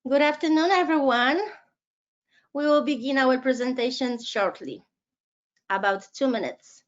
Good afternoon, everyone. We will begin our presentation shortly, about 2 minutes.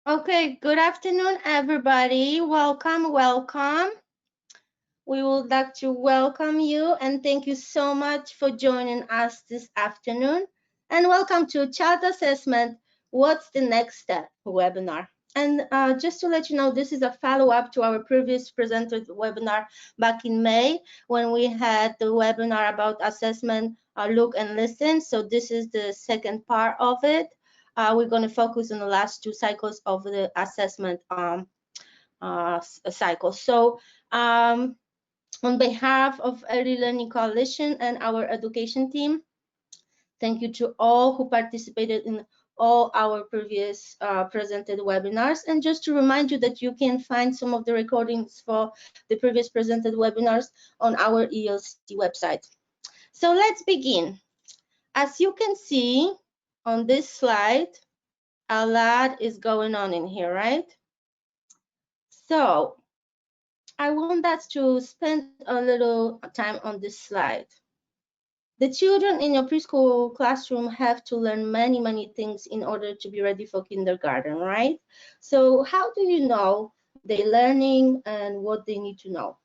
Okay, good afternoon, everybody. Welcome. We would like to welcome you and thank you so much for joining us this afternoon. And welcome to Child Assessment, What's the Next Step webinar. And just to let you know, this is a follow-up to our previous presented webinar back in May when we had the webinar about assessment, look and listen. So this is the second part of it. We're going to focus on the last 2 cycles of the assessment cycle. So on behalf of Early Learning Coalition and our education team, thank you to all who participated in all our previous presented webinars. And just to remind you that you can find some of the recordings for the previous presented webinars on our ELC website. So let's begin. As you can see on this slide, a lot is going on in here, right? So I want us to spend a little time on this slide. The children in your preschool classroom have to learn many things in order to be ready for kindergarten, right? So how do you know they're learning and what they need to know?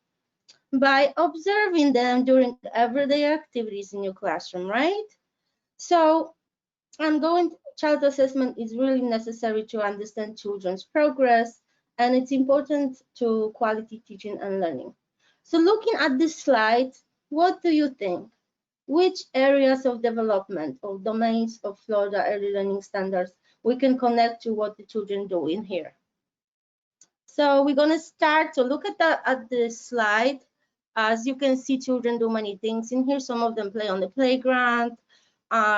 By observing them during everyday activities in your classroom, right? So child assessment is really necessary to understand children's progress, and it's important to quality teaching and learning. So looking at this slide, what do you think? Which areas of development or domains of Florida Early Learning Standards we can connect to what the children do in here? So we're going to start to look at this slide. As you can see, children do many things in here. Some of them play on the playground.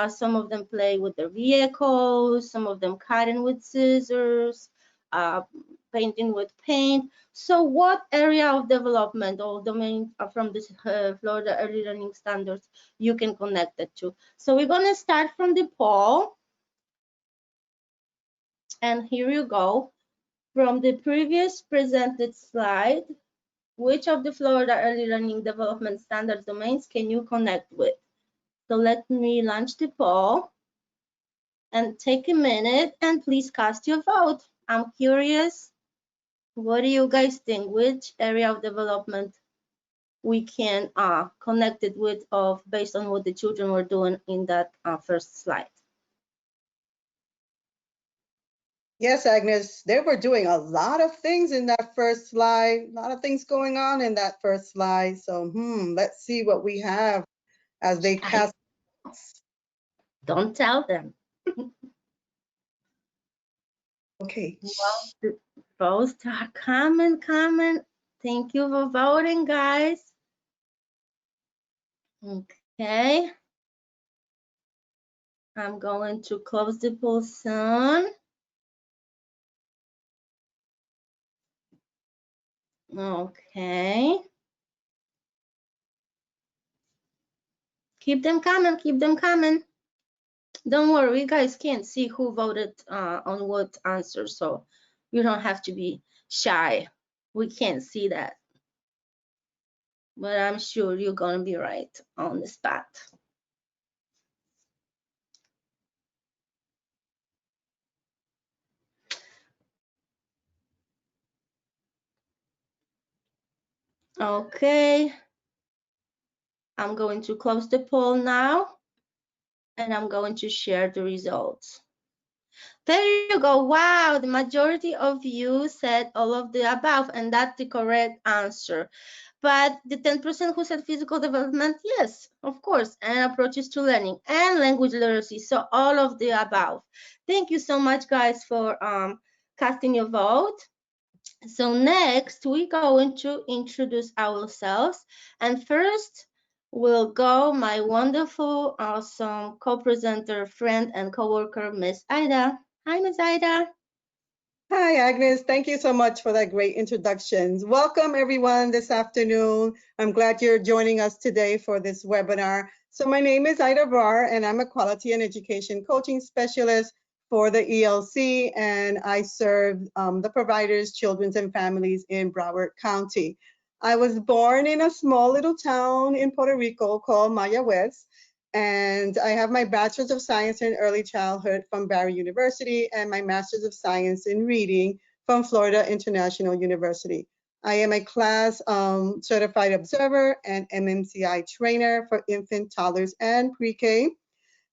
Some of them play with their vehicles. Some of them cutting with scissors, painting with paint. So what area of development or domain from this Florida Early Learning Standards you can connect it to? So we're going to start from the poll. And here you go. From the previous presented slide, which of the Florida Early Learning Development Standards domains can you connect with? So let me launch the poll and take a minute and please cast your vote. I'm curious, what do you guys think? Which area of development we can connect it with based on what the children were doing in that first slide? Yes, Agnes, they were doing a lot of things in that first slide, a lot of things going on in that first slide. So, let's see what we have as they cast. Don't tell them. Okay. Well, the votes are coming. Thank you for voting, guys. Okay. I'm going to close the poll soon. Okay. Keep them coming, keep them coming. Don't worry, you guys can't see who voted on what answer, so you don't have to be shy. We can't see that. But I'm sure you're gonna be right on the spot. Okay, I'm going to close the poll now, and I'm going to share the results. There you go. Wow, the majority of you said all of the above, and that's the correct answer. But the 10% who said physical development, yes, of course, and approaches to learning and language literacy. So all of the above. Thank you so much, guys, for casting your vote. So next, we're going to introduce ourselves. And first, will go my wonderful, awesome co-presenter, friend, and co-worker, Miss Ida. Hi, Miss Ida. Hi, Agnes. Thank you so much for that great introductions. Welcome, everyone, this afternoon. I'm glad you're joining us today for this webinar. So my name is Ida Brar, and I'm a quality and education coaching specialist for the ELC, and I serve the providers, children, and families in Broward County. I was born in a small little town in Puerto Rico called Mayagüez, and I have my Bachelor's of Science in Early Childhood from Barry University and my Master's of Science in Reading from Florida International University. I am a class certified observer and MMCI trainer for infant, toddlers, and pre-K.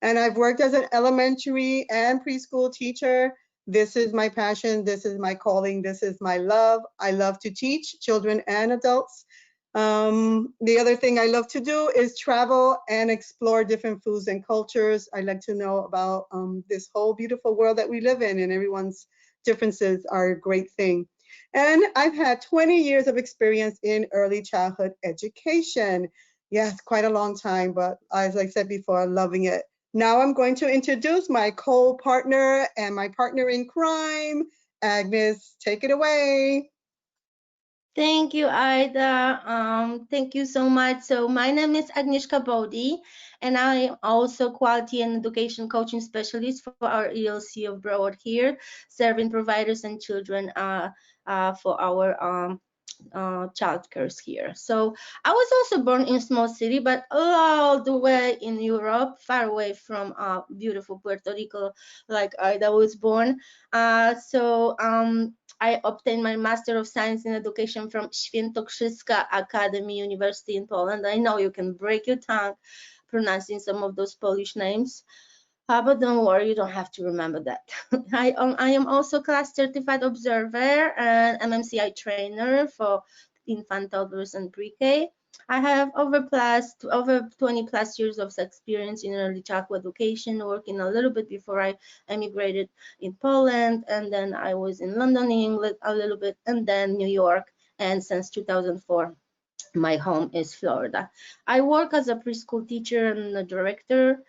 And I've worked as an elementary and preschool teacher. This is my passion. This is my calling. This is my love. I love to teach children and adults. The other thing I love to do is travel and explore different foods and cultures. I like to know about this whole beautiful world that we live in, and everyone's differences are a great thing. And I've had 20 years of experience in early childhood education. Yes, quite a long time, but as I said before, loving it. Now I'm going to introduce my co-partner and my partner in crime, Agnes. Take it away. Thank you, Ida. Thank you so much. So my name is Agnieszka Bodie, and I am also quality and education coaching specialist for our ELC of Broward here, serving providers and children for our child cares here. So I was also born in a small city, but all the way in Europe, far away from beautiful Puerto Rico, like Ida was born. I obtained my Master of Science in Education from Świętokrzyska Academy University in Poland. I know you can break your tongue pronouncing some of those Polish names. But don't worry, you don't have to remember that. I am also class certified observer and MMCI trainer for infant, toddlers, and pre-K. I have over 20 plus years of experience in early childhood education, working a little bit before I emigrated in Poland, and then I was in London, England a little bit, and then New York, and since 2004 my home is Florida. I work as a preschool teacher and a director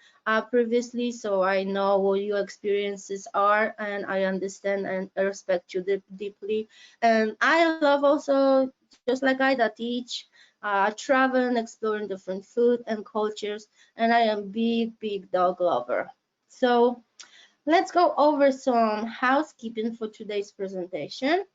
previously, so I know what your experiences are, and I understand and respect you deeply. And I love also, just like Ida, teach, travel and exploring different food and cultures, and I am big dog lover. So let's go over some housekeeping for today's presentation.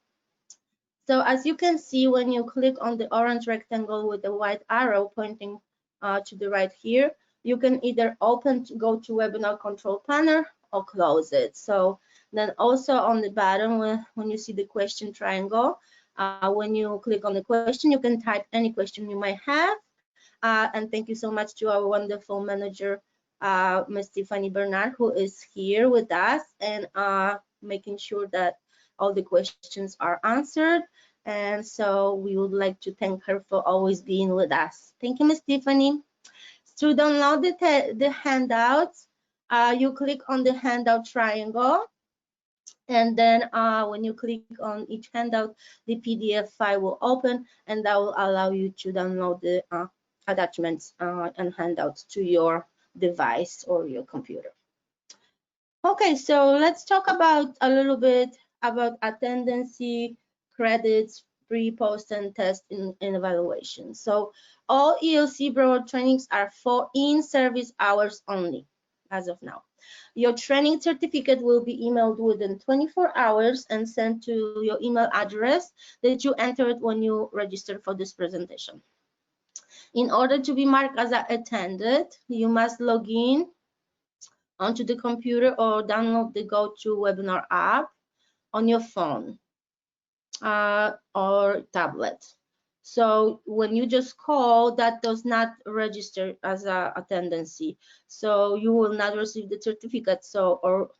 So as you can see, when you click on the orange rectangle with the white arrow pointing to the right here, you can either go to Webinar Control Panel or close it. So then also on the bottom, when you see the question triangle, when you click on the question, you can type any question you might have. And thank you so much to our wonderful manager, Ms. Tiffany Bernard, who is here with us and making sure that all the questions are answered. And so we would like to thank her for always being with us. Thank you, Ms. Tiffany. To download the handouts, you click on the handout triangle. And then when you click on each handout, the PDF file will open, and that will allow you to download the attachments and handouts to your device or your computer. Okay, so let's talk about a little bit about attendance, credits, pre, post, and test and evaluation. So all ELC Broward trainings are for in-service hours only as of now. Your training certificate will be emailed within 24 hours and sent to your email address that you entered when you registered for this presentation. In order to be marked as attended, you must log in onto the computer or download the GoToWebinar app on your phone or tablet. So when you just call, that does not register as a attendance. So you will not receive the certificate, or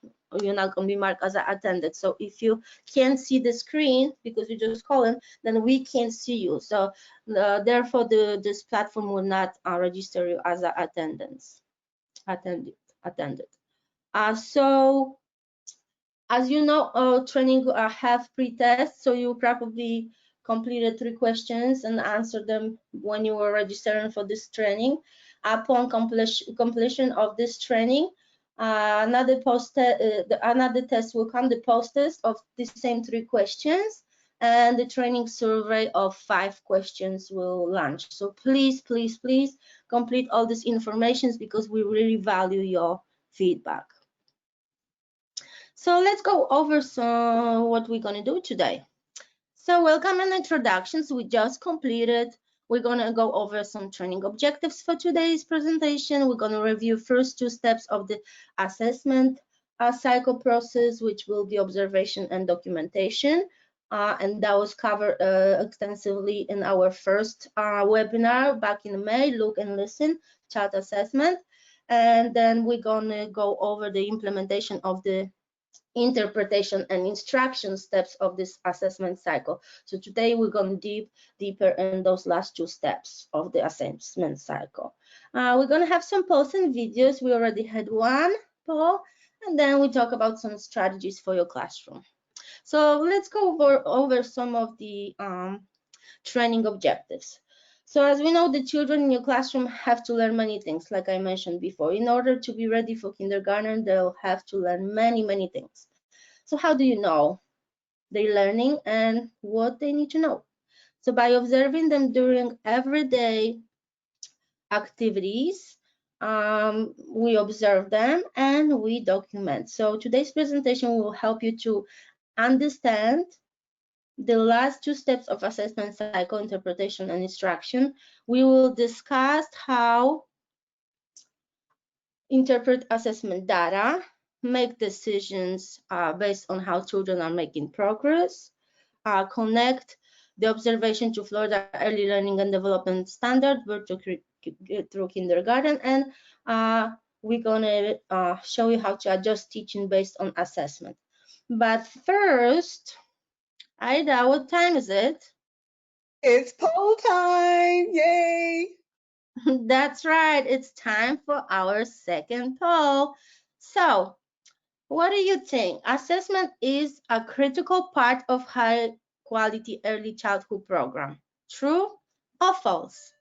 you're not going to be marked as attended. So if you can't see the screen because you just call in, then we can't see you. So therefore, this platform will not register you as an attended. So as you know, training have pre-tests, so you probably completed 3 questions and answered them when you were registering for this training. Upon completion of this training, another test will come, the post-test of the same 3 questions, and the training survey of 5 questions will launch. So please, please, please complete all these informations because we really value your feedback. So let's go over what we're going to do today. So welcome and introductions we just completed. We're going to go over some training objectives for today's presentation. We're going to review first 2 steps of the assessment cycle process, which will be observation and documentation. And that was covered extensively in our first webinar back in May, Look and Listen, Child Assessment. And then we're going to go over the implementation of the interpretation and instruction steps of this assessment cycle. So today we're going to dig deeper in those last 2 steps of the assessment cycle. We're going to have some polls and videos. We already had one poll, and then we talk about some strategies for your classroom. So let's go over some of the training objectives. So as we know, the children in your classroom have to learn many things, like I mentioned before. In order to be ready for kindergarten, they'll have to learn many, many things. So how do you know they're learning and what they need to know? So by observing them during everyday activities, we observe them and we document. So today's presentation will help you to understand the last 2 steps of assessment cycle, interpretation and instruction. We will discuss how interpret assessment data, make decisions based on how children are making progress, connect the observation to Florida Early Learning and Development Standard through kindergarten, and we're gonna show you how to adjust teaching based on assessment. But first, Ida, what time is it? It's poll time, yay! That's right, it's time for our second poll. So, what do you think? Assessment is a critical part of high quality early childhood program. True or false?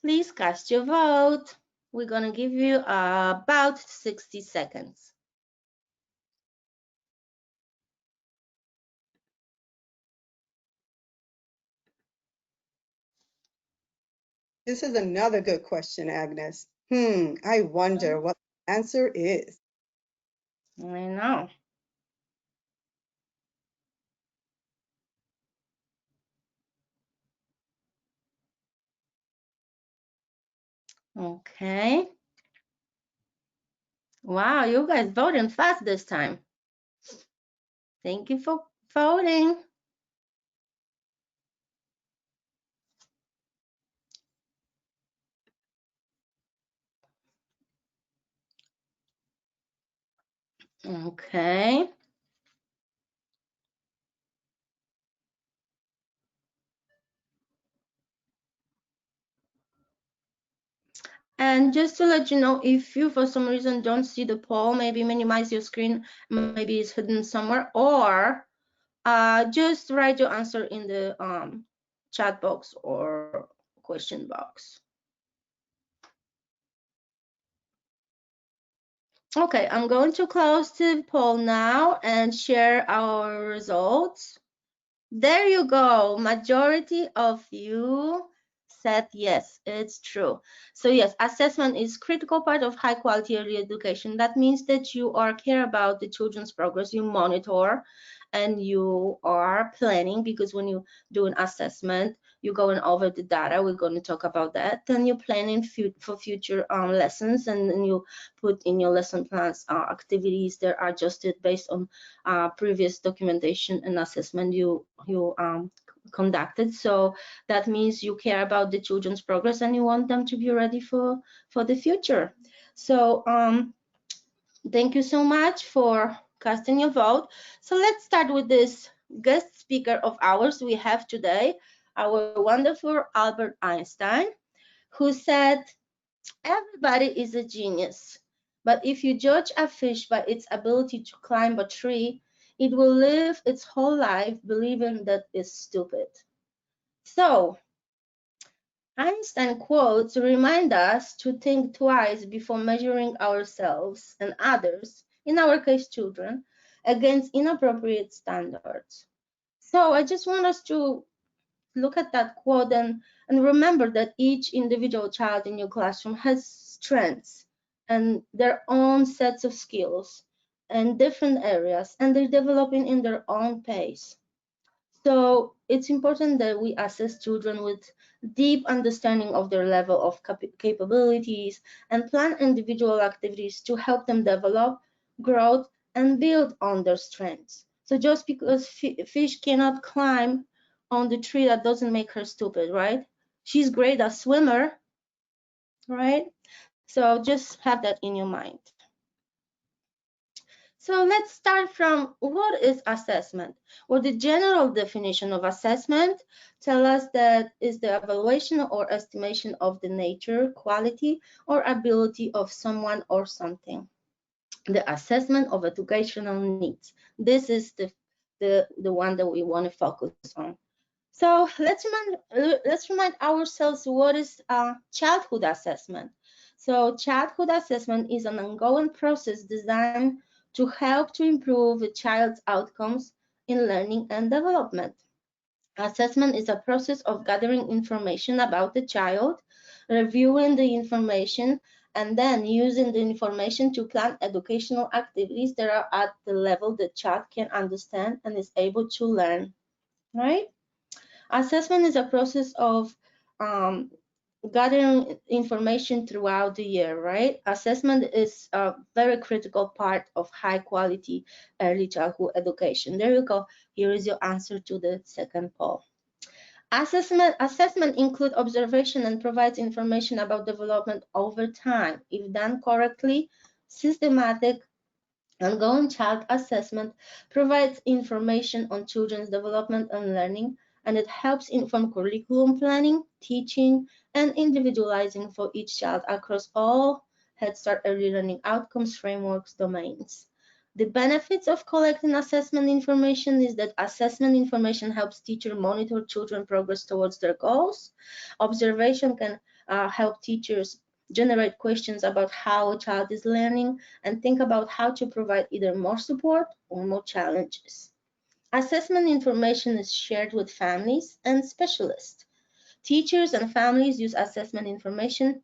Please cast your vote. We're gonna give you about 60 seconds. This is another good question, Agnes. I wonder what the answer is. I know. Okay. Wow, you guys voting fast this time. Thank you for voting. Okay. And just to let you know, if you for some reason don't see the poll, maybe minimize your screen, maybe it's hidden somewhere, or just write your answer in the chat box or question box. Okay, I'm going to close the poll now and share our results. There you go. Majority of you said yes, it's true. So yes, assessment is critical part of high quality early education. That means that you are care about the children's progress, you monitor and you are planning, because when you do an assessment, you're going over the data. We're going to talk about that. Then you're planning for future lessons, and then you put in your lesson plans activities that are adjusted based on previous documentation and assessment you conducted. So that means you care about the children's progress and you want them to be ready for the future. So thank you so much for casting your vote. So let's start with this guest speaker of ours we have today, our wonderful Albert Einstein, who said, everybody is a genius, but if you judge a fish by its ability to climb a tree, it will live its whole life believing that it's stupid. So, Einstein quotes remind us to think twice before measuring ourselves and others, in our case children, against inappropriate standards. So I just want us to look at that quote and remember that each individual child in your classroom has strengths and their own sets of skills and different areas, and they're developing in their own pace. So it's important that we assess children with deep understanding of their level of capabilities and plan individual activities to help them develop, grow, and build on their strengths. So just because fish cannot climb on the tree, that doesn't make her stupid, right? She's great as swimmer, right? So just have that in your mind. So let's start from what is assessment? Well, the general definition of assessment tells us that is the evaluation or estimation of the nature, quality, or ability of someone or something. The assessment of educational needs. This is the one that we want to focus on. So let's remind ourselves what is childhood assessment. So childhood assessment is an ongoing process designed to help to improve a child's outcomes in learning and development. Assessment is a process of gathering information about the child, reviewing the information, and then using the information to plan educational activities that are at the level the child can understand and is able to learn, right? Assessment is a process of gathering information throughout the year, right? Assessment is a very critical part of high quality early childhood education. There you go. Here is your answer to the second poll. Assessment includes observation and provides information about development over time. If done correctly, systematic ongoing child assessment provides information on children's development and learning, and it helps inform curriculum planning, teaching, and individualizing for each child across all Head Start early learning outcomes, frameworks, domains. The benefits of collecting assessment information is that assessment information helps teachers monitor children's progress towards their goals. Observation can help teachers generate questions about how a child is learning and think about how to provide either more support or more challenges. Assessment information is shared with families and specialists. Teachers and families use assessment information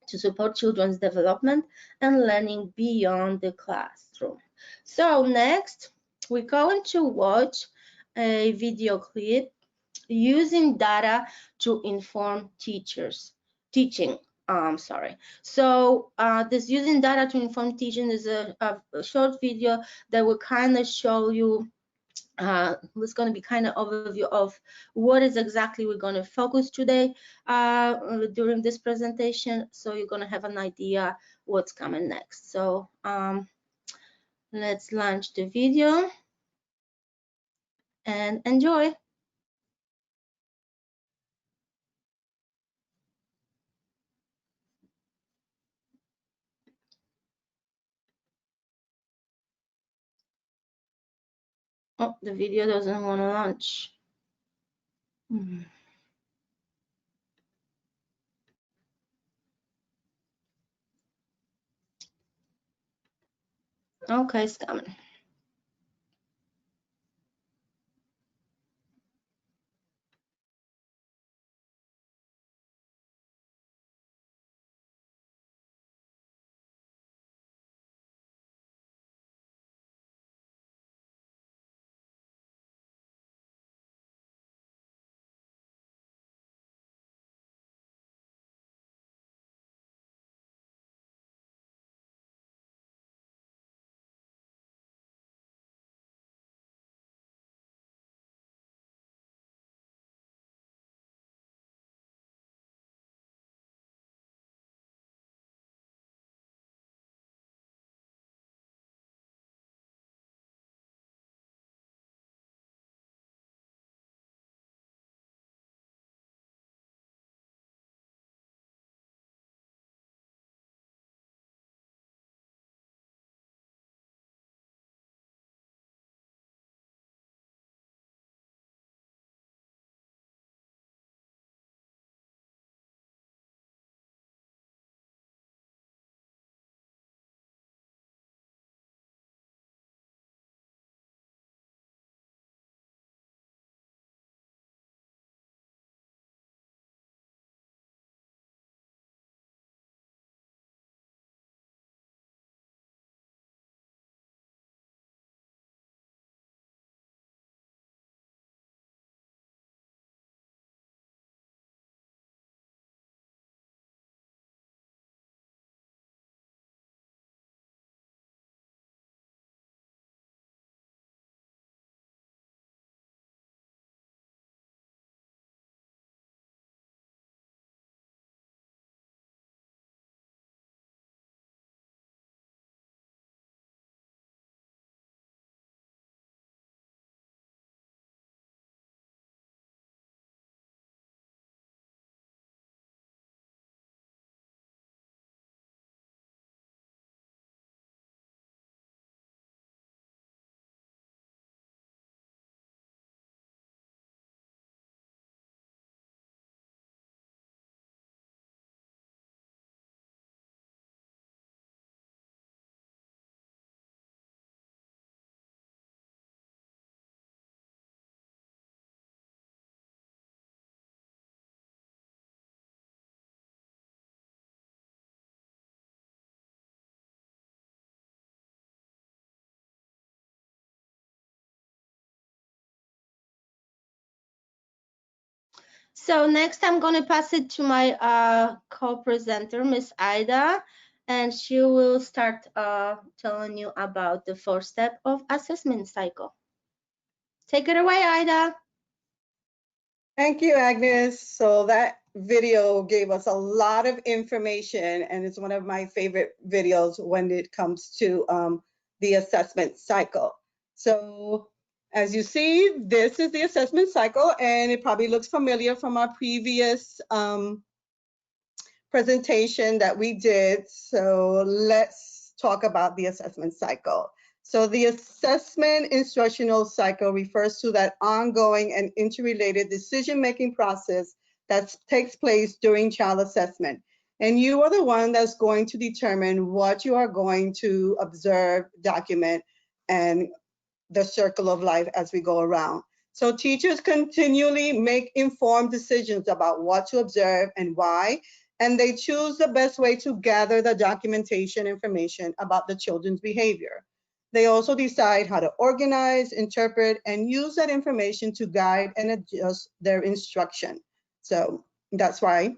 to support children's development and learning beyond the classroom. So next, we're going to watch a video clip using data to inform teaching. Sorry. So this using data to inform teaching is a short video that will kind of show you it's going to be kind of overview of what is exactly we're going to focus today during this presentation, so you're going to have an idea what's coming next. So let's launch the video and enjoy. Oh, the video doesn't want to launch. Okay, it's coming. So next I'm going to pass it to my co-presenter, Miss Ida, and she will start telling you about the first step of assessment cycle. Take it away, Ida. Thank you, Agnes. So that video gave us a lot of information, and it's one of my favorite videos when it comes to the assessment cycle. So as you see, this is the assessment cycle, and it probably looks familiar from our previous presentation that we did. So let's talk about the assessment cycle. So the assessment instructional cycle refers to that ongoing and interrelated decision-making process that takes place during child assessment. And you are the one that's going to determine what you are going to observe, document, and the circle of life as we go around. So teachers continually make informed decisions about what to observe and why, and they choose the best way to gather the documentation information about the children's behavior. They also decide how to organize, interpret, and use that information to guide and adjust their instruction. So that's why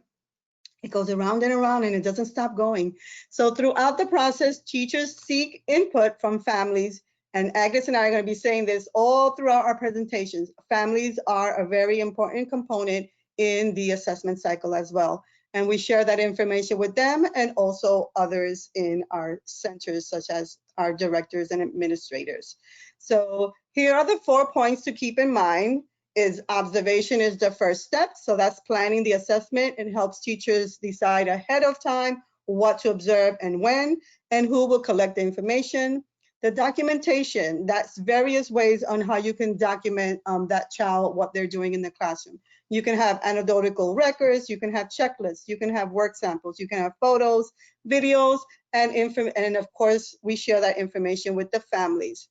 it goes around and it doesn't stop going. So throughout the process, teachers seek input from families, and Agnes and I are going to be saying this all throughout our presentations. Families are a very important component in the assessment cycle as well. And we share that information with them and also others in our centers, such as our directors and administrators. So here are the 4 points to keep in mind. Is observation is the first step. So that's planning the assessment. It helps teachers decide ahead of time what to observe and when, and who will collect the information. The documentation, that's various ways on how you can document that child, what they're doing in the classroom. You can have anecdotal records, you can have checklists, you can have work samples, you can have photos, videos, and of course, we share that information with the families.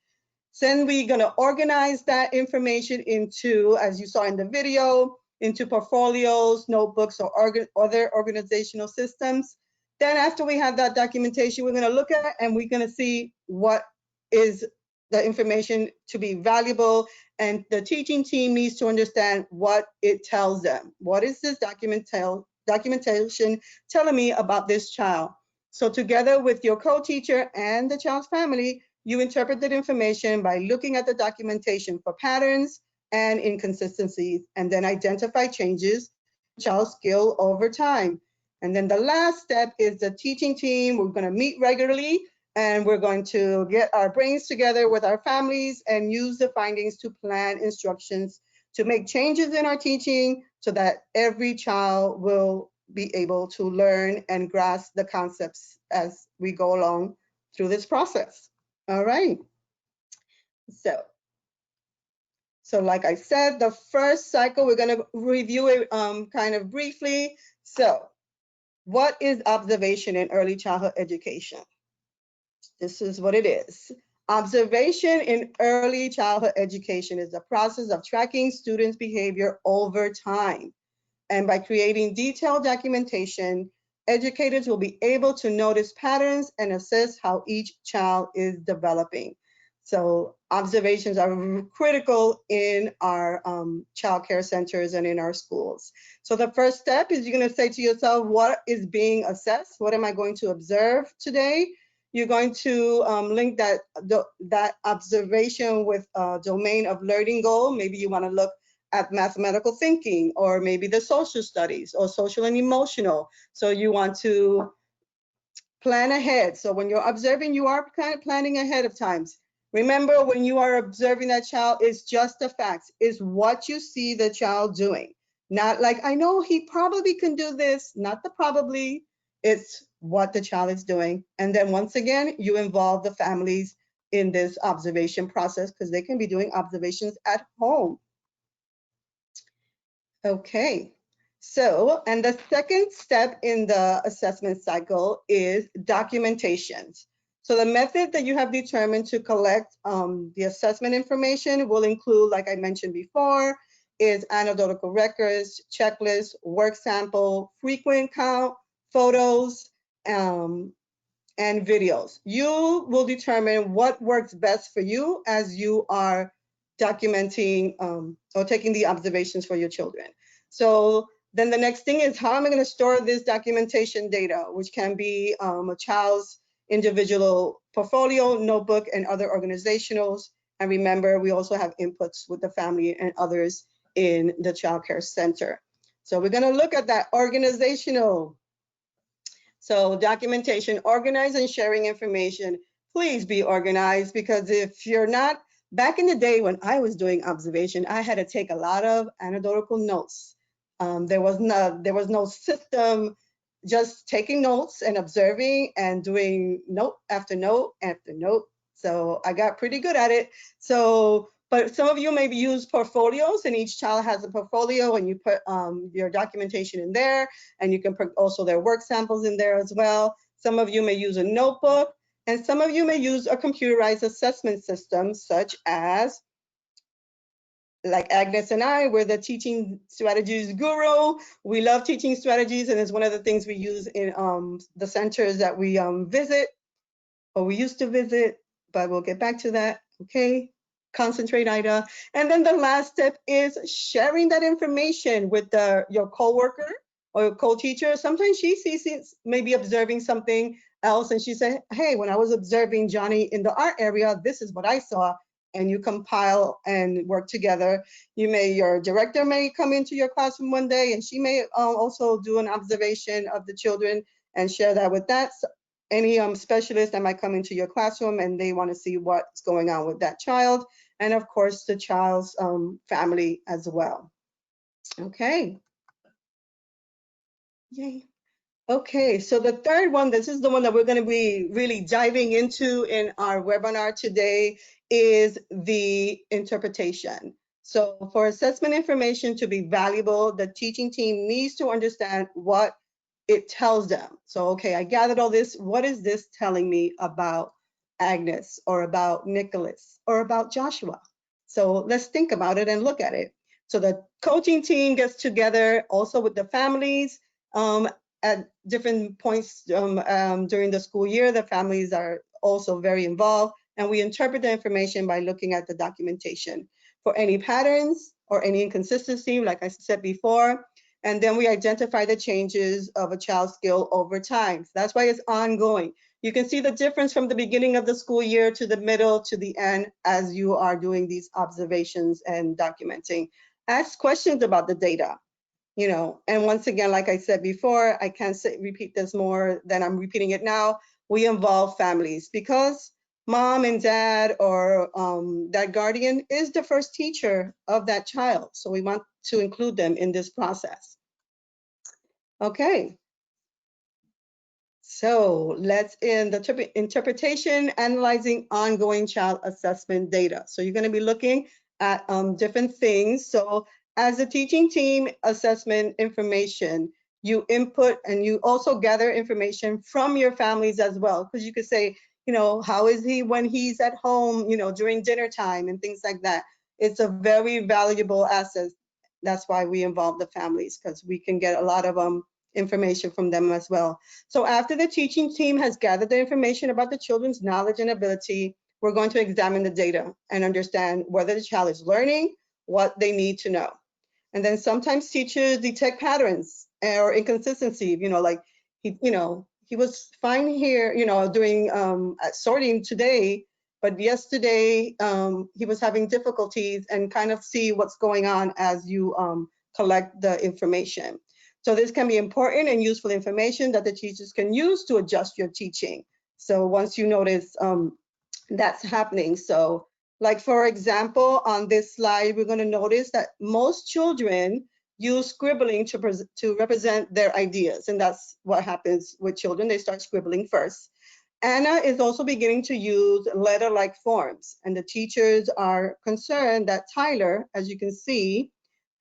Then we're going to organize that information into, as you saw in the video, into portfolios, notebooks, or other organizational systems. Then after we have that documentation, we're going to look at it and we're going to see what is the information to be valuable. And the teaching team needs to understand what it tells them. What is this documentation telling me about this child? So together with your co-teacher and the child's family, you interpret that information by looking at the documentation for patterns and inconsistencies, and then identify changes in child's skill over time. And then the last step is the teaching team. We're going to meet regularly, and we're going to get our brains together with our families and use the findings to plan instructions to make changes in our teaching so that every child will be able to learn and grasp the concepts as we go along through this process. All right. So like I said, the first cycle, we're going to review it kind of briefly. So what is observation in early childhood education? This is what it is. Observation in early childhood education is the process of tracking students' behavior over time. And by creating detailed documentation, educators will be able to notice patterns and assess how each child is developing. So observations are critical in our child care centers and in our schools. So the first step is you're going to say to yourself, what is being assessed? What am I going to observe today? You're going to link that observation with a domain of learning goal. Maybe you want to look at mathematical thinking, or maybe the social studies, or social and emotional. So you want to plan ahead. So when you're observing, you are kind of planning ahead of times. Remember, when you are observing that child, it's just the facts. It's what you see the child doing. Not like, I know he probably can do this, not the probably, it's what the child is doing. And then once again, you involve the families in this observation process because they can be doing observations at home. Okay, so, and the second step in the assessment cycle is documentation. So the method that you have determined to collect the assessment information will include, like I mentioned before, is anecdotal records, checklists, work sample, frequent count, photos, and videos. You will determine what works best for you as you are documenting or taking the observations for your children. So then the next thing is, how am I going to store this documentation data, which can be a child's individual portfolio, notebook, and other organizationals. And remember, we also have inputs with the family and others in the child care center. So we're going to look at that organizational. So documentation, organize and sharing information. Please be organized, because if you're not, back in the day when I was doing observation, I had to take a lot of anecdotal notes. There was no system, just taking notes and observing and doing note after note after note. So I got pretty good at it. So, but some of you maybe use portfolios, and each child has a portfolio, and you put your documentation in there, and you can put also their work samples in there as well. Some of you may use a notebook, and some of you may use a computerized assessment system, such as, like Agnes and I, we're the teaching strategies guru. We love teaching strategies, and it's one of the things we use in the centers that we visit, or we used to visit, but we'll get back to that, okay? Concentrate, Ida. And then the last step is sharing that information with your coworker or your co-teacher. Sometimes she sees maybe observing something else, and she said, hey, when I was observing Johnny in the art area, this is what I saw. And you compile and work together. Your director may come into your classroom one day, and she may also do an observation of the children and share that with that. Any specialist that might come into your classroom, and they want to see what's going on with that child, and of course the child's family as well. Okay. Yay. Okay, so the third one, this is the one that we're going to be really diving into in our webinar today, is the interpretation. So for assessment information to be valuable, the teaching team needs to understand what it tells them. So, okay, I gathered all this. What is this telling me about Agnes, or about Nicholas, or about Joshua? So let's think about it and look at it. So the coaching team gets together also with the families at different points during the school year. The families are also very involved, and we interpret the information by looking at the documentation for any patterns or any inconsistency, like I said before. And then we identify the changes of a child's skill over time. So that's why it's ongoing. You can see the difference from the beginning of the school year to the middle to the end as you are doing these observations and documenting. Ask questions about the data, and once again, like I said before, I can't repeat this more than I'm repeating it now. We involve families, because mom and dad, or that guardian, is the first teacher of that child. So we want to include them in this process. Okay. So let's end the interpretation, analyzing ongoing child assessment data. So you're going to be looking at different things. So as a teaching team, assessment information, you input, and you also gather information from your families as well, because you could say, how is he when he's at home, during dinner time and things like that. It's a very valuable asset. That's why we involve the families, because we can get a lot of information from them as well. So after the teaching team has gathered the information about the children's knowledge and ability, we're going to examine the data and understand whether the child is learning what they need to know. And then sometimes teachers detect patterns or inconsistency, like he was fine here, doing sorting today, but yesterday he was having difficulties, and kind of see what's going on as you collect the information. So this can be important and useful information that the teachers can use to adjust your teaching. So once you notice that's happening. So like, for example, on this slide, we're going to notice that most children use scribbling to represent their ideas. And that's what happens with children. They start scribbling first. Anna is also beginning to use letter-like forms. And the teachers are concerned that Tyler, as you can see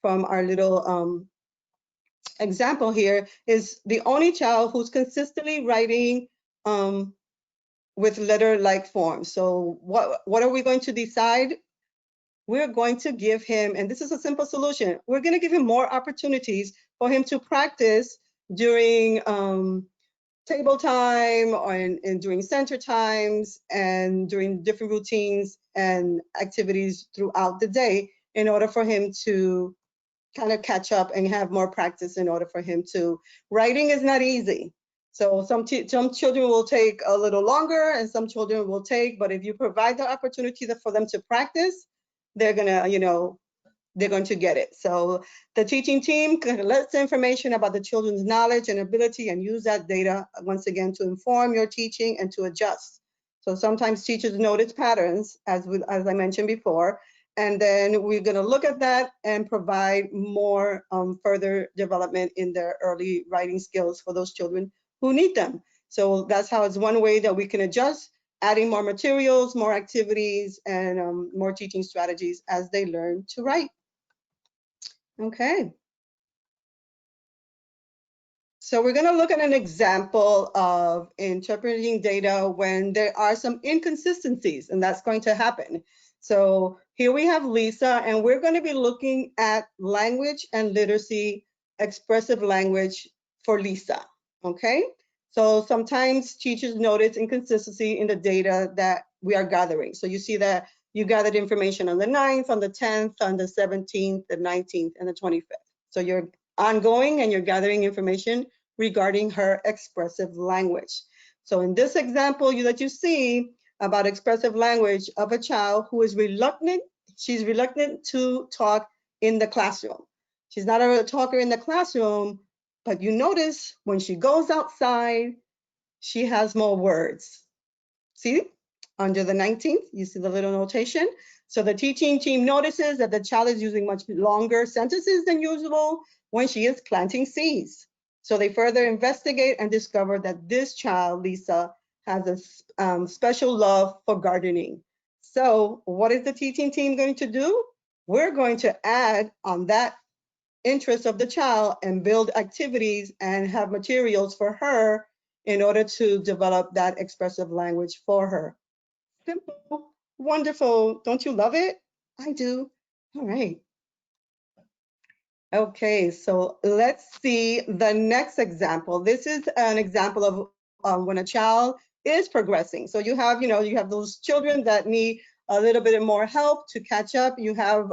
from our little example here, is the only child who's consistently writing with letter-like forms. So what are we going to decide? We're going to give him, and this is a simple solution, we're going to give him more opportunities for him to practice during table time, and during center times, and during different routines and activities throughout the day, in order for him to kind of catch up and have more practice in order for him to. Writing is not easy. So some children will take a little longer and some children will take, but if you provide the opportunity for them to practice, they're gonna, they're going to get it. So the teaching team collects information about the children's knowledge and ability and use that data once again to inform your teaching and to adjust. So sometimes teachers notice patterns, as I mentioned before, and then we're going to look at that and provide more further development in their early writing skills for those children who need them. So that's how it's one way that we can adjust, adding more materials, more activities, and more teaching strategies as they learn to write. Okay. So we're going to look at an example of interpreting data when there are some inconsistencies, and that's going to happen. So here we have Lisa, and we're going to be looking at language and literacy, expressive language for Lisa. Okay. So sometimes teachers notice inconsistency in the data that we are gathering. So you see that you gathered information on the 9th, on the 10th, on the 17th, the 19th, and the 25th. So you're ongoing and you're gathering information regarding her expressive language. So in this example that you see about expressive language of a child who is reluctant, she's reluctant to talk in the classroom. She's not a talker in the classroom, but you notice when she goes outside, she has more words. See, under the 19th, you see the little notation. So the teaching team notices that the child is using much longer sentences than usual when she is planting seeds. So they further investigate and discover that this child, Lisa, has a special love for gardening. So what is the teaching team going to do? We're going to add on that interest of the child and build activities and have materials for her in order to develop that expressive language for her. Simple, wonderful. Don't you love it? I do. All right. Okay, so let's see the next example. This is an example of when a child is progressing. So you have, you have those children that need a little bit more help to catch up. You have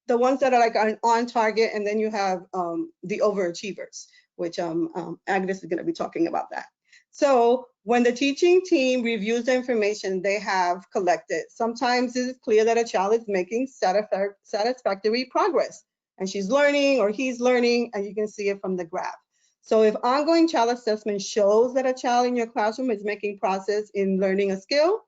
the ones that are like on target, and then you have the overachievers, which Agnes is going to be talking about that. So when the teaching team reviews the information they have collected, sometimes it is clear that a child is making satisfactory progress, and she's learning or he's learning, and you can see it from the graph. So if ongoing child assessment shows that a child in your classroom is making progress in learning a skill,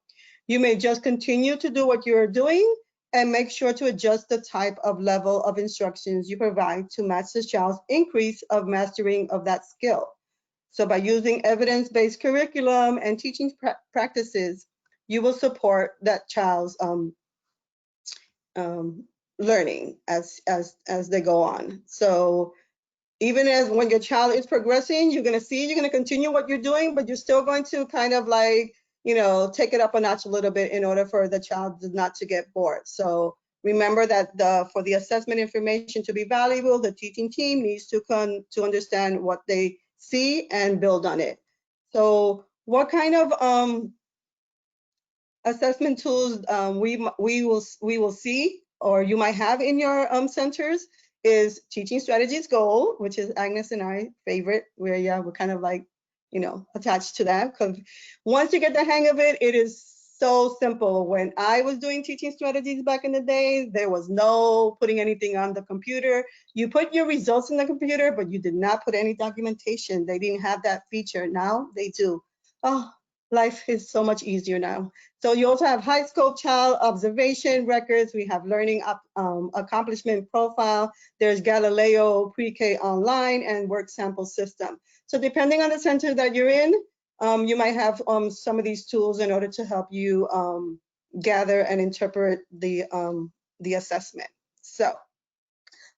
you may just continue to do what you're doing and make sure to adjust the type of level of instructions you provide to match the child's increase of mastering of that skill. So by using evidence-based curriculum and teaching practices, you will support that child's learning as they go on. So even as when your child is progressing, you're going to continue what you're doing, but you're still going to kind of like, take it up a notch a little bit in order for the child not to get bored. So remember that for the assessment information to be valuable, the teaching team needs to understand what they see and build on it. So what kind of assessment tools we will see, or you might have in your centers, is Teaching Strategies Goal, which is Agnes and I favorite, where we're kind of like, attached to that, because once you get the hang of it, it is so simple. When I was doing teaching strategies back in the day, there was no putting anything on the computer. You put your results in the computer, but you did not put any documentation. They didn't have that feature. Now they do. Oh, life is so much easier now. So you also have high scope child observation records. We have learning accomplishment profile. There's Galileo pre-K online and work sample system. So depending on the center that you're in, you might have some of these tools in order to help you gather and interpret the assessment. So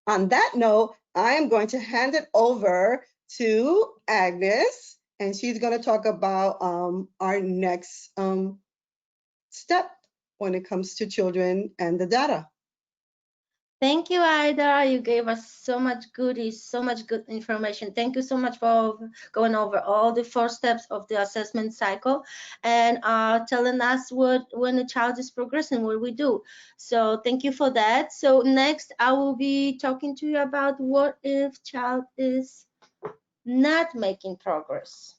on that note, I am going to hand it over to Agnes, and she's going to talk about our next step when it comes to children and the data. Thank you, Ida. You gave us so much goodies, so much good information. Thank you so much for going over all the 4 steps of the assessment cycle and telling us what when a child is progressing, what we do. So thank you for that. So next, I will be talking to you about what if child is not making progress.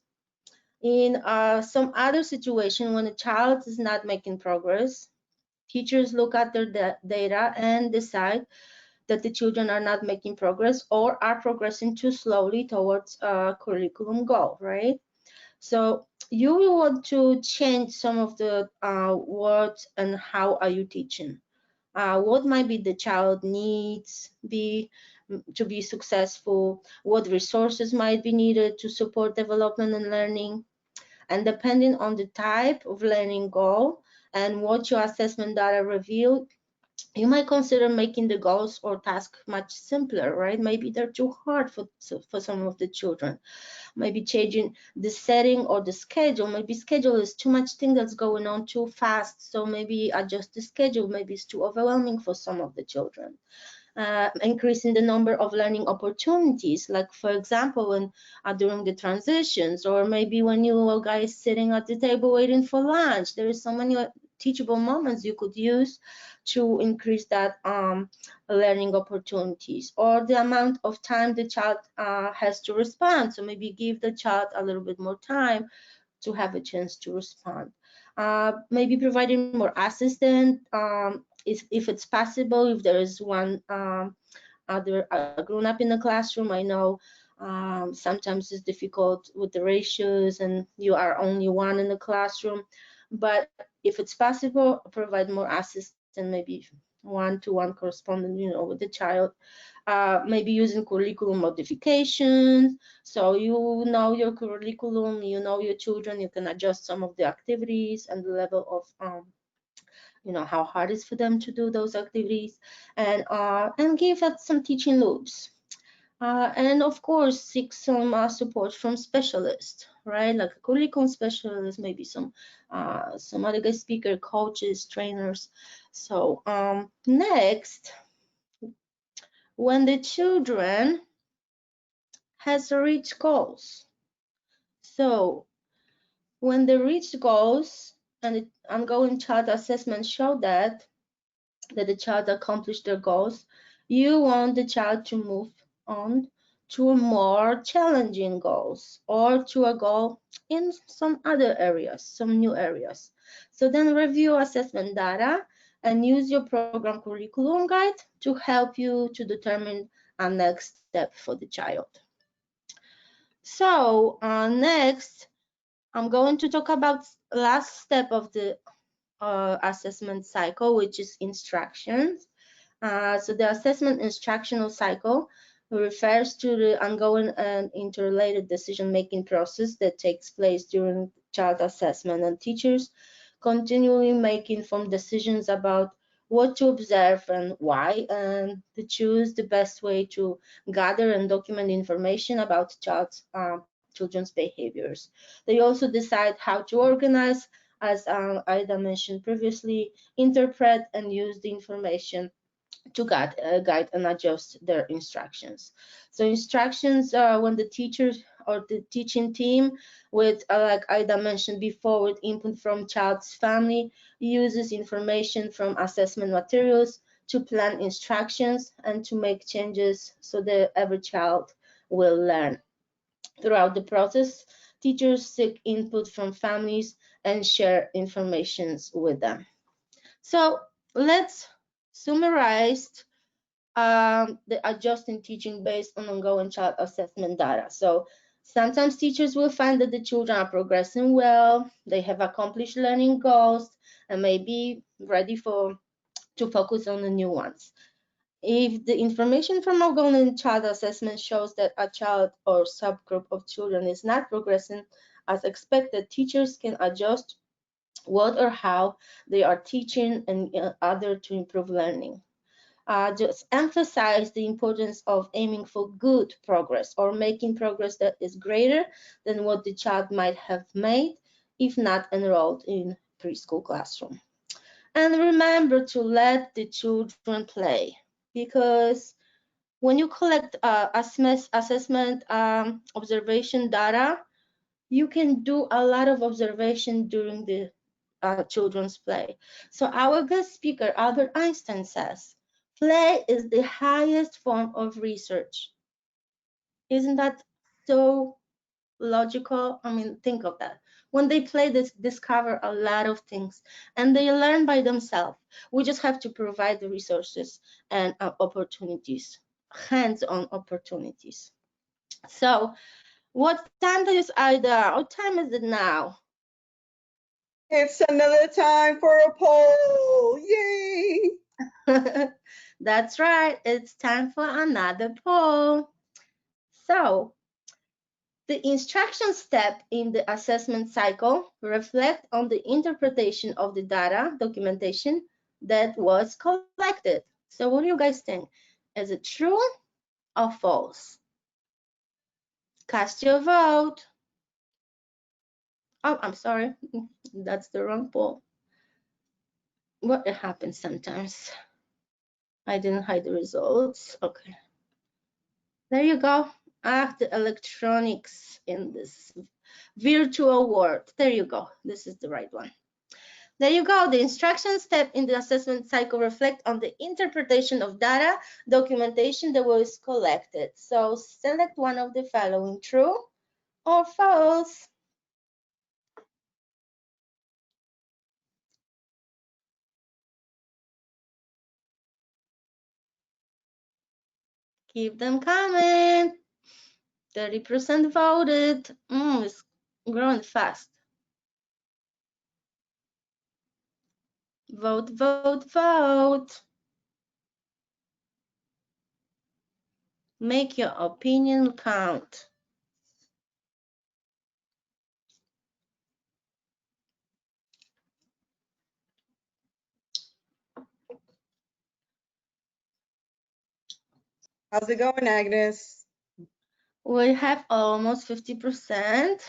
In some other situation, when a child is not making progress, teachers look at their data and decide that the children are not making progress or are progressing too slowly towards a curriculum goal, right? So you will want to change some of the words and how are you teaching. What might be the child needs be to be successful, what resources might be needed to support development and learning, and depending on the type of learning goal and what your assessment data reveal, you might consider making the goals or tasks much simpler, right? Maybe they're too hard for some of the children. Maybe changing the setting or the schedule. Maybe schedule is too much thing that's going on too fast. So maybe adjust the schedule. Maybe it's too overwhelming for some of the children. Increasing the number of learning opportunities, like for example, when during the transitions, or maybe when you are guys sitting at the table waiting for lunch, there is so many teachable moments you could use to increase that learning opportunities, or the amount of time the child has to respond. So maybe give the child a little bit more time to have a chance to respond. Maybe providing more assistance if it's possible, if there is one other grown up in the classroom. I know sometimes it's difficult with the ratios and you are only one in the classroom, but if it's possible, provide more assistance, maybe one-to-one correspondent, with the child. Maybe using curriculum modifications. So you know your curriculum, you know your children, you can adjust some of the activities and the level of how hard it is for them to do those activities, and give us some teaching loops. And of course, seek some support from specialists, right? Like a curriculum specialist, maybe some other guest speaker, coaches, trainers. So next, when the children has reached goals. So when they reach goals and the ongoing child assessment show that the child accomplished their goals, you want the child to move on to more challenging goals or to a goal in some other areas, some new areas. So then review assessment data and use your program curriculum guide to help you to determine a next step for the child. So next, I'm going to talk about last step of the assessment cycle, which is instructions. So the assessment instructional cycle refers to the ongoing and interrelated decision-making process that takes place during child assessment, and teachers continually make informed decisions about what to observe and why, and to choose the best way to gather and document information about children's behaviors. They also decide how to organize, as Ida mentioned previously, interpret and use the information to guide and adjust their instructions. So instructions, when the teacher or the teaching team with, like Ida mentioned before, with input from child's family, uses information from assessment materials to plan instructions and to make changes so that every child will learn. Throughout the process, teachers seek input from families and share information with them. So let's summarize the adjusting teaching based on ongoing child assessment data. So sometimes teachers will find that the children are progressing well, they have accomplished learning goals, and may be ready to focus on the new ones. If the information from ongoing child assessment shows that a child or subgroup of children is not progressing as expected, teachers can adjust what or how they are teaching and other to improve learning. Just emphasize the importance of aiming for good progress or making progress that is greater than what the child might have made if not enrolled in preschool classroom. And remember to let the children play. because when you collect assessment observation data, you can do a lot of observation during the children's play. So our guest speaker, Albert Einstein, says, play is the highest form of research. Isn't that so logical? I mean, think of that. When they play, they discover a lot of things and they learn by themselves. We just have to provide the resources and opportunities, hands-on opportunities. So what time is Ida? What time is it now? It's another time for a poll. Yay! That's right. It's time for another poll. So the instruction step in the assessment cycle reflect on the interpretation of the data documentation that was collected. So what do you guys think? Is it true or false? Cast your vote. Oh, I'm sorry. That's the wrong poll. What happens sometimes? I didn't hide the results. Okay. There you go. Ah, the electronics in this virtual world. There you go. This is the right one. There you go. The instruction step in the assessment cycle reflect on the interpretation of data documentation that was collected. So select one of the following, true or false. Keep them coming. 30% voted. It's growing fast. Vote, vote, vote. Make your opinion count. How's it going, Agnes? We have almost 50%.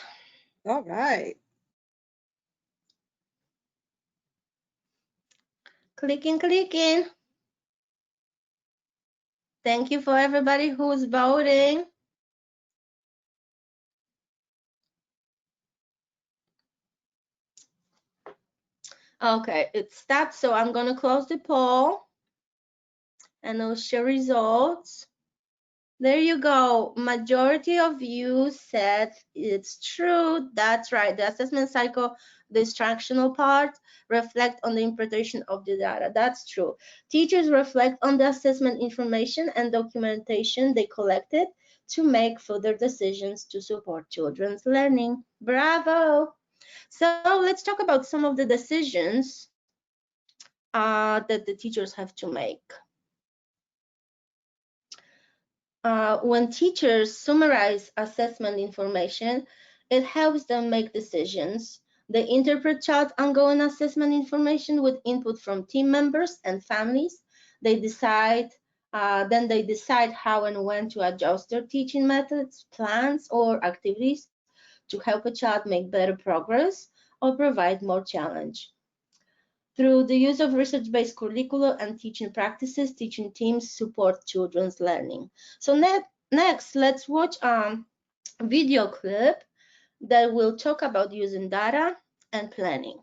All right. Clicking, clicking. Thank you for everybody who's voting. Okay, it stopped, so I'm gonna close the poll and I'll share results. There you go. Majority of you said it's true. That's right. The assessment cycle, the instructional part, reflect on the interpretation of the data. That's true. Teachers reflect on the assessment information and documentation they collected to make further decisions to support children's learning. Bravo. So let's talk about some of the decisions that the teachers have to make. When teachers summarize assessment information, it helps them make decisions. They interpret child ongoing assessment information with input from team members and families. They decide, then they decide how and when to adjust their teaching methods, plans, or activities to help a child make better progress or provide more challenge. Through the use of research-based curricula and teaching practices, teaching teams support children's learning. So next, let's watch a video clip that will talk about using data and planning.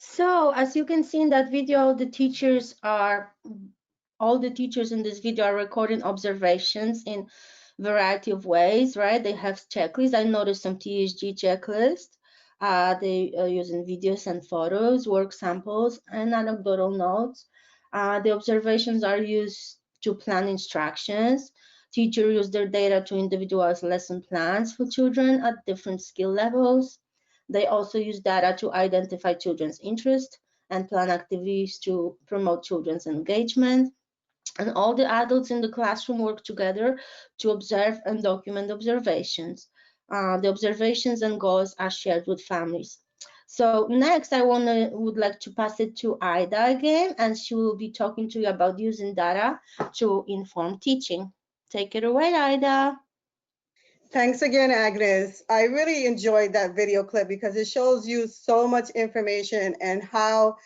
So as you can see in that video, all the teachers in this video are recording observations in variety of ways, right? They have checklists. I noticed some TSG checklists. They are using videos and photos, work samples, and anecdotal notes. The observations are used to plan instructions. Teachers use their data to individualize lesson plans for children at different skill levels. They also use data to identify children's interests and plan activities to promote children's engagement. And all the adults in the classroom work together to observe and document observations. The observations and goals are shared with families. So next, would like to pass it to Ida again, and she will be talking to you about using data to inform teaching. Take it away, Ida. Thanks again, Agnes. I really enjoyed that video clip because it shows you so much information and how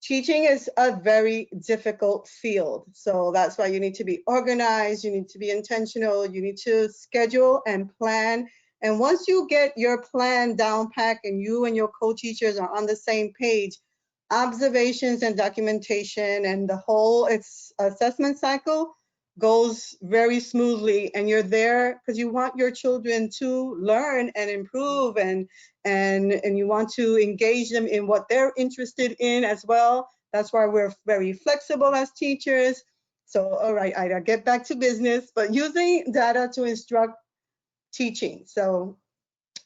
teaching is a very difficult field. So that's why you need to be organized, you need to be intentional, you need to schedule and plan. And once you get your plan down pat and you and your co-teachers are on the same page, observations and documentation and the whole assessment cycle goes very smoothly, and you're there because you want your children to learn and improve, and you want to engage them in what they're interested in as well. That's why we're very flexible as teachers. So, all right, Ida, get back to business, but using data to instruct teaching. So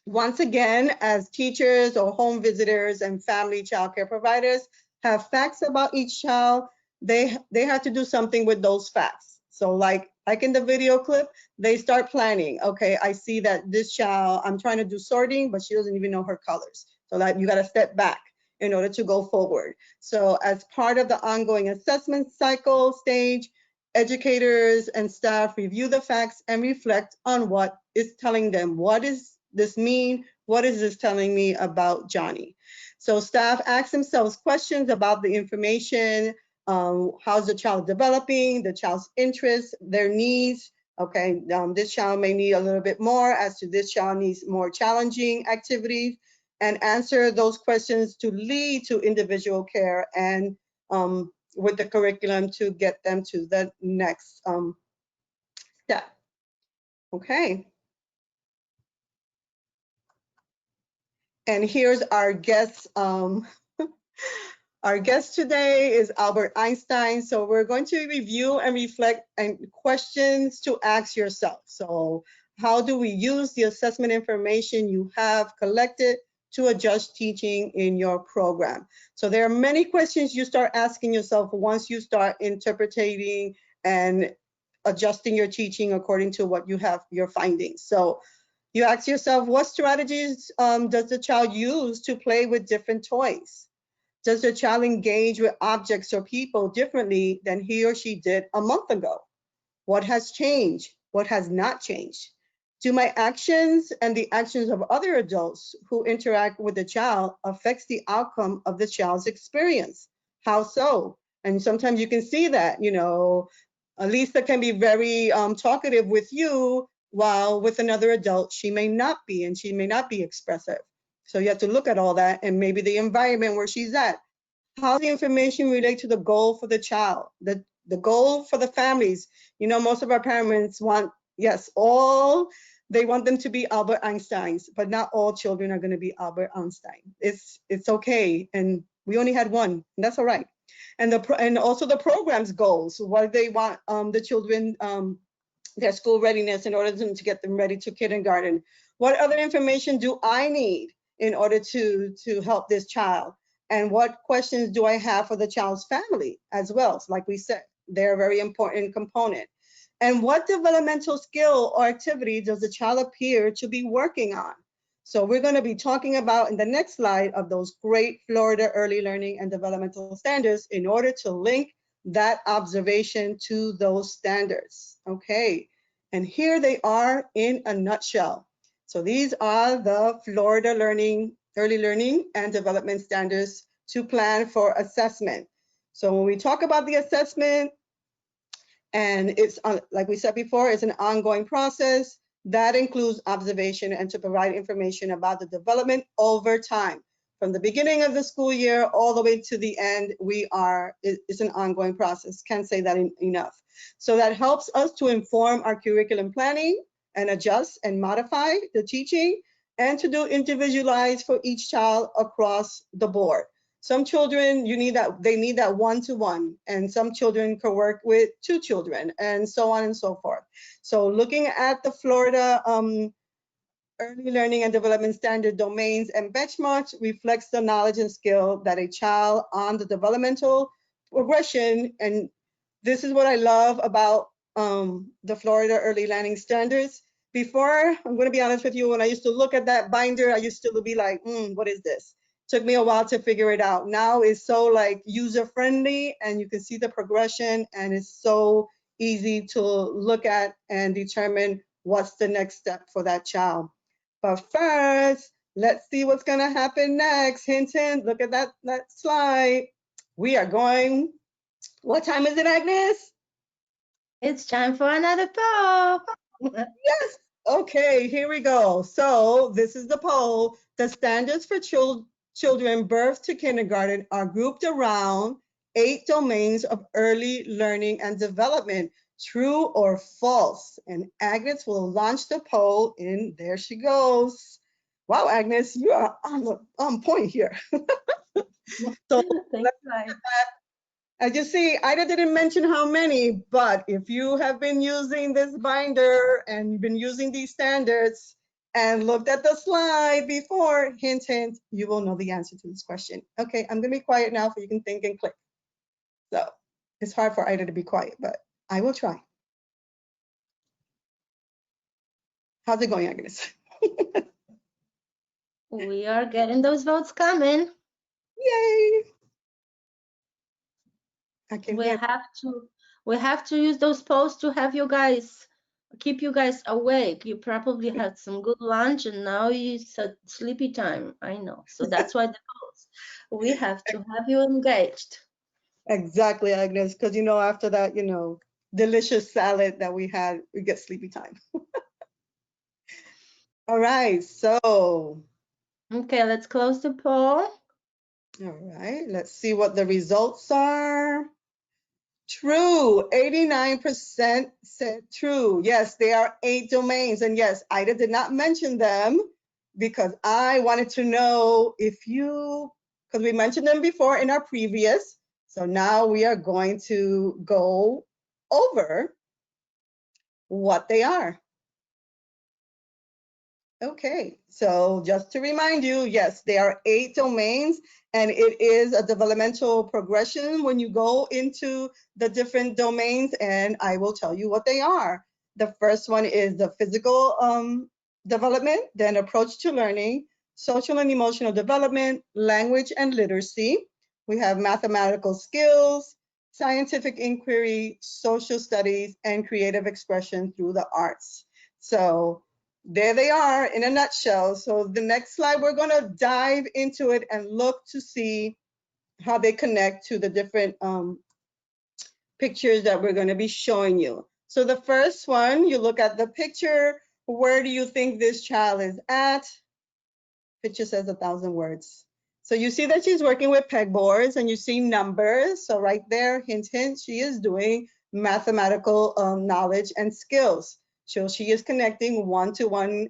once again, as teachers or home visitors and family child care providers have facts about each child, they have to do something with those facts. So like in the video clip, they start planning. Okay, I see that this child, I'm trying to do sorting, but she doesn't even know her colors. So that you got to step back in order to go forward. So as part of the ongoing assessment cycle stage, educators and staff review the facts and reflect on what is telling them. What does this mean? What is this telling me about Johnny? So staff ask themselves questions about the information. How's the child developing, the child's interests, their needs. Okay, this child may need a little bit more, as to this child needs more challenging activities, and answer those questions to lead to individual care and with the curriculum to get them to the next step. Okay. And here's our guest. Our guest today is Albert Einstein. So we're going to review and reflect and questions to ask yourself. So how do we use the assessment information you have collected to adjust teaching in your program? So there are many questions you start asking yourself once you start interpreting and adjusting your teaching according to what you have, your findings. So you ask yourself, what strategies does the child use to play with different toys? Does the child engage with objects or people differently than he or she did a month ago? What has changed? What has not changed? Do my actions and the actions of other adults who interact with the child affects the outcome of the child's experience? How so? And sometimes you can see that, you know, Lisa can be very talkative with you, while with another adult, she may not be, and she may not be expressive. So you have to look at all that and maybe the environment where she's at. How the information relate to the goal for the child, the goal for the families. You know, most of our parents want, yes, they want them to be Albert Einsteins, but not all children are going to be Albert Einstein. It's okay, and we only had one, and that's all right. And also the program's goals, what they want the children, their school readiness in order to get them ready to kindergarten. What other information do I need in order to help this child? And what questions do I have for the child's family as well? So like we said, they're a very important component. And what developmental skill or activity does the child appear to be working on? So we're going to be talking about in the next slide of those great Florida early learning and developmental standards in order to link that observation to those standards. Okay, and here they are in a nutshell. So these are the Florida early learning and development standards to plan for assessment. So when we talk about the assessment, and it's like we said before, it's an ongoing process that includes observation and to provide information about the development over time. From the beginning of the school year all the way to the end, it's an ongoing process. Can't say that enough. So that helps us to inform our curriculum planning and adjust and modify the teaching and to do individualized for each child across the board. Some children, they need that one-to-one, and some children can work with 2 children, and so on and so forth. So looking at the Florida Early Learning and Development Standard domains and benchmarks reflects the knowledge and skill that a child on the developmental progression. And this is what I love about the Florida Early Learning Standards. Before, I'm going to be honest with you, when I used to look at that binder, I used to be like, what is this? Took me a while to figure it out. Now it's so like user friendly, and you can see the progression, and it's so easy to look at and determine what's the next step for that child. But first, let's see what's going to happen next. Hint, hint, look at that slide. We are going, what time is it, Agnes? It's time for another poll. Yes. Okay, here we go. So this is the poll. The standards for children birth to kindergarten are grouped around 8 domains of early learning and development. True or false? And Agnes will launch the poll, and there she goes. Wow, Agnes, you are on point here. So Thanks, Ida. as you see, Ida didn't mention how many, but if you have been using this binder and been using these standards and looked at the slide before, hint, hint, you will know the answer to this question. Okay, I'm gonna be quiet now so you can think and click. So it's hard for Ida to be quiet, but I will try. How's it going, Agnes? We are getting those votes coming. Yay! I can We hear. have to use those polls to have you guys keep you guys awake. You probably had some good lunch and now it's a sleepy time. I know. So that's why the polls. We have to have you engaged. Exactly, Agnes, because after that, delicious salad that we had, we get sleepy time. All right, so. Okay, let's close the poll. All right, let's see what the results are. True, 89% said true. Yes, there are 8 domains. And yes, Ida did not mention them because I wanted to know because we mentioned them before in our previous. So now we are going to go over what they are. Okay, so just to remind you, yes, there are 8 domains, and it is a developmental progression when you go into the different domains, and I will tell you what they are. The first one is the physical development, then approach to learning, social and emotional development, language and literacy. We have mathematical skills, scientific inquiry, social studies, and creative expression through the arts. So there they are in a nutshell. So the next slide, we're going to dive into it and look to see how they connect to the different pictures that we're going to be showing you. So the first one, you look at the picture. Where do you think this child is at? Picture says 1,000 words. So you see that she's working with pegboards and you see numbers. So right there, hint, hint, she is doing mathematical knowledge and skills. So she is connecting one-to-one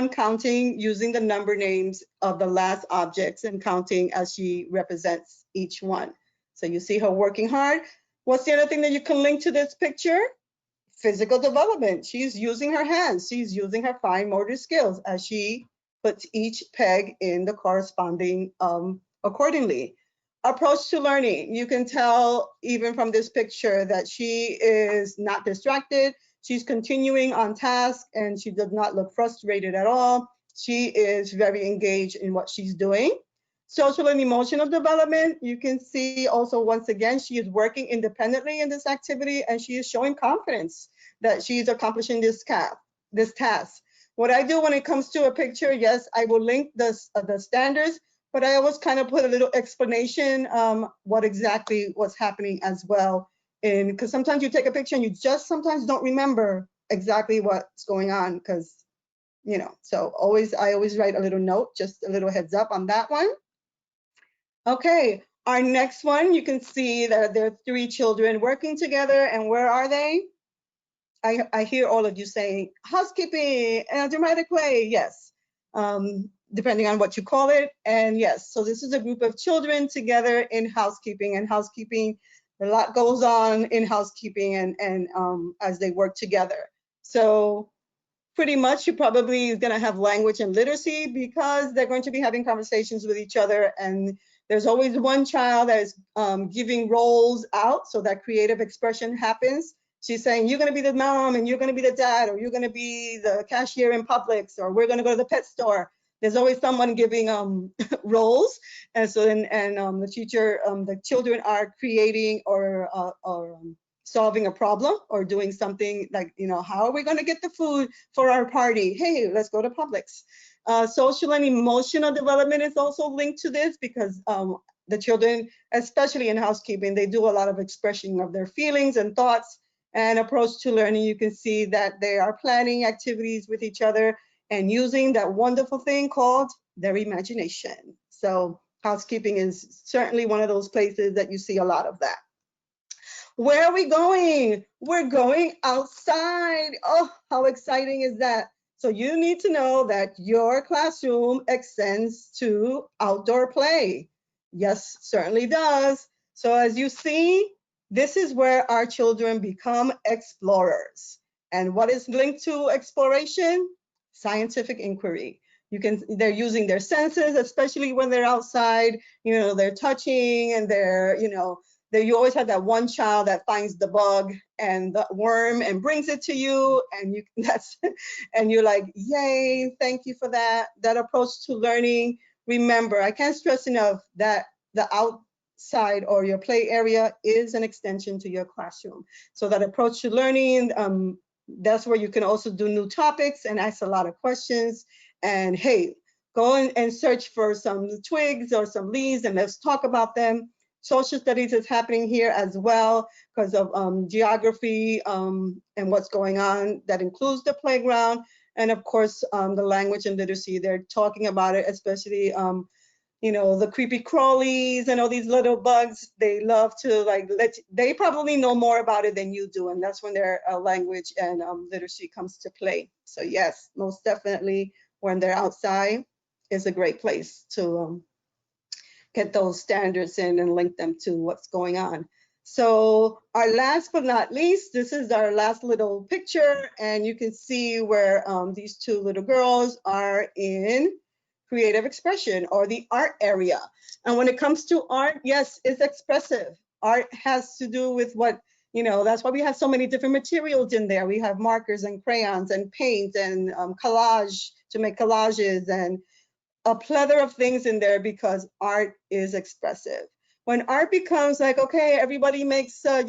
counting using the number names of the last objects and counting as she represents each one. So you see her working hard. What's the other thing that you can link to this picture? Physical development. She's using her hands. She's using her fine motor skills as she puts each peg in the corresponding accordingly. Approach to learning. You can tell even from this picture that she is not distracted. She's continuing on task and she does not look frustrated at all. She is very engaged in what she's doing. Social and emotional development. You can see also, once again, she is working independently in this activity and she is showing confidence that she's accomplishing this task. What I do when it comes to a picture, yes, I will link the standards, but I always kind of put a little explanation what's happening as well. And because sometimes you take a picture and you just sometimes don't remember exactly what's going on because so I always write a little note, just a little heads up on that one. Okay, our next one, you can see that there are 3 children working together, and where are they? I hear all of you saying housekeeping and dramatic play. Yes, depending on what you call it. And yes, so this is a group of children together in housekeeping, and housekeeping, a lot goes on in housekeeping and as they work together. So pretty much you're probably going to have language and literacy because they're going to be having conversations with each other, and there's always one child that is giving roles out so that creative expression happens. She's saying, you're going to be the mom and you're going to be the dad, or you're going to be the cashier in Publix, or we're going to go to the pet store. There's always someone giving roles. And so the teacher, the children are creating or solving a problem or doing something like, how are we going to get the food for our party? Hey, let's go to Publix. Social and emotional development is also linked to this because the children, especially in housekeeping, they do a lot of expression of their feelings and thoughts. And approach to learning, you can see that they are planning activities with each other and using that wonderful thing called their imagination. So housekeeping is certainly one of those places that you see a lot of that. Where are we going? We're going outside. Oh, how exciting is that? So you need to know that your classroom extends to outdoor play. Yes, certainly does. So as you see, this is where our children become explorers. And what is linked to exploration? Scientific inquiry. They're using their senses, especially when they're outside, they're touching and you always have that one child that finds the bug and the worm and brings it to you, and and you're like, yay, thank you for that approach to learning. Remember, I can't stress enough that the outside or your play area is an extension to your classroom. So that approach to learning, that's where you can also do new topics and ask a lot of questions. And hey, go and search for some twigs or some leaves and let's talk about them. Social studies is happening here as well because of geography and what's going on. That includes the playground. And of course, the language and literacy, they're talking about it, especially, the creepy crawlies and all these little bugs. They love to they probably know more about it than you do. And that's when their language and literacy comes to play. So yes, most definitely when they're outside is a great place to get those standards in and link them to what's going on. So our last but not least, this is our last little picture, and you can see where these 2 little girls are in creative expression or the art area. And when it comes to art, yes, it's expressive. Art has to do with what, that's why we have so many different materials in there. We have markers and crayons and paint and collage to make collages and a plethora of things in there because art is expressive. When art becomes like, okay, everybody makes, a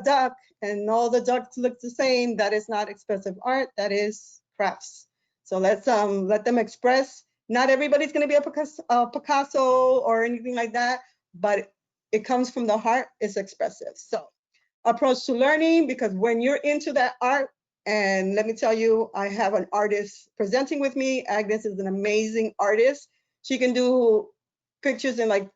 duck and all the ducks look the same, that is not expressive art, that is crafts. So let's let them express. Not everybody's gonna be a Picasso or anything like that, but it comes from the heart, it's expressive. So approach to learning, because when you're into that art, and let me tell you, I have an artist presenting with me. Agnes is an amazing artist. She can do pictures in like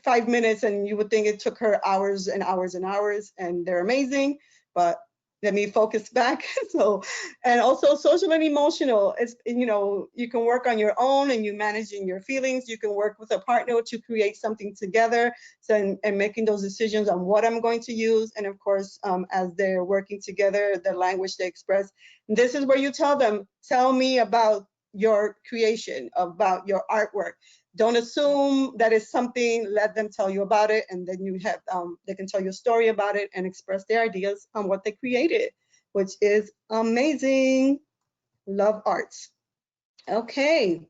5 minutes, and you would think it took her hours and hours and hours, and they're amazing. But let me focus back. So, and also social and emotional. It's, you can work on your own and you managing your feelings. You can work with a partner to create something together. So, and making those decisions on what I'm going to use. And of course, as they're working together, the language they express. And this is where you tell them, tell me about your creation, about your artwork. Don't assume that it's something, let them tell you about it, and then you have, they can tell you a story about it and express their ideas on what they created, which is amazing. Love arts. Okay,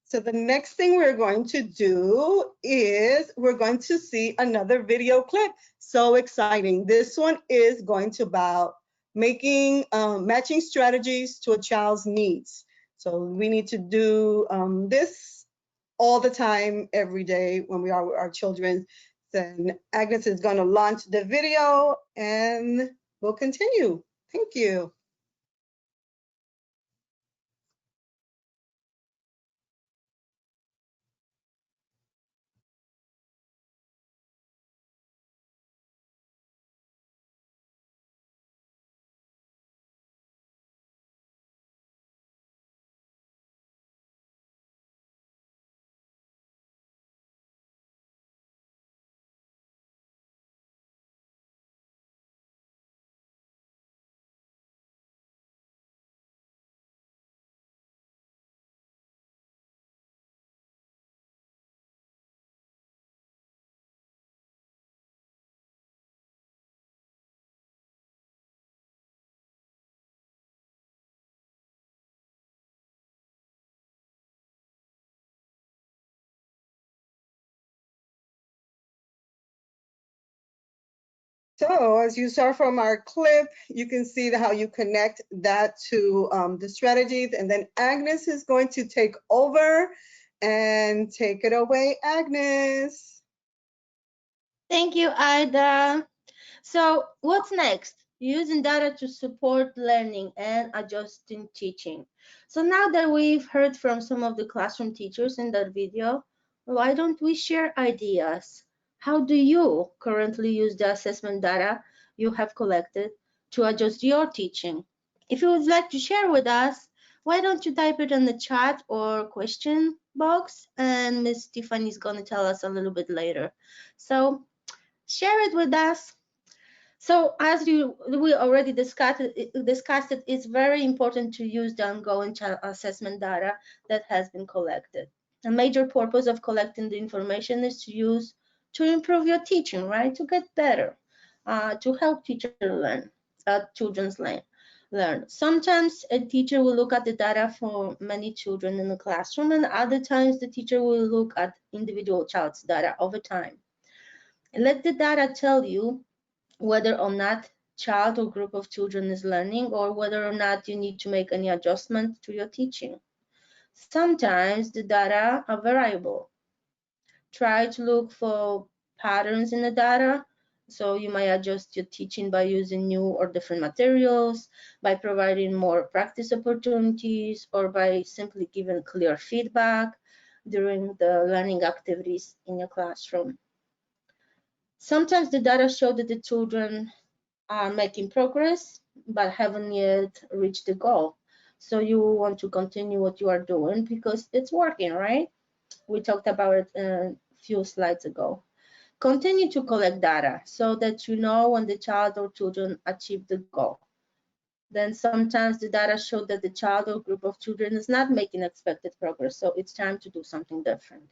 so the next thing we're going to do is we're going to see another video clip. So exciting. This one is going to about making matching strategies to a child's needs. So we need to do this all the time, every day when we are with our children. Then Agnes is going to launch the video and we'll continue. Thank you. So as you saw from our clip, you can see how you connect that to the strategies. And then Agnes is going to take over and take it away, Agnes. Thank you, Ida. So what's next? Using data to support learning and adjusting teaching. So now that we've heard from some of the classroom teachers in that video, why don't we share ideas? How do you currently use the assessment data you have collected to adjust your teaching? If you would like to share with us, why don't you type it in the chat or question box, and Miss Tiffany is going to tell us a little bit later. So share it with us. So as we already discussed, it's very important to use the ongoing child assessment data that has been collected. A major purpose of collecting the information is to improve your teaching, right? To get better, to help children's learn. Sometimes a teacher will look at the data for many children in the classroom, and other times the teacher will look at individual child's data over time. And let the data tell you whether or not child or group of children is learning, or whether or not you need to make any adjustment to your teaching. Sometimes the data are variable. Try to look for patterns in the data. So you might adjust your teaching by using new or different materials, by providing more practice opportunities, or by simply giving clear feedback during the learning activities in your classroom. Sometimes the data show that the children are making progress but haven't yet reached the goal. So you want to continue what you are doing because it's working, right? We talked about it a few slides ago. Continue to collect data so that you know when the child or children achieve the goal. Then sometimes the data show that the child or group of children is not making expected progress, so it's time to do something different.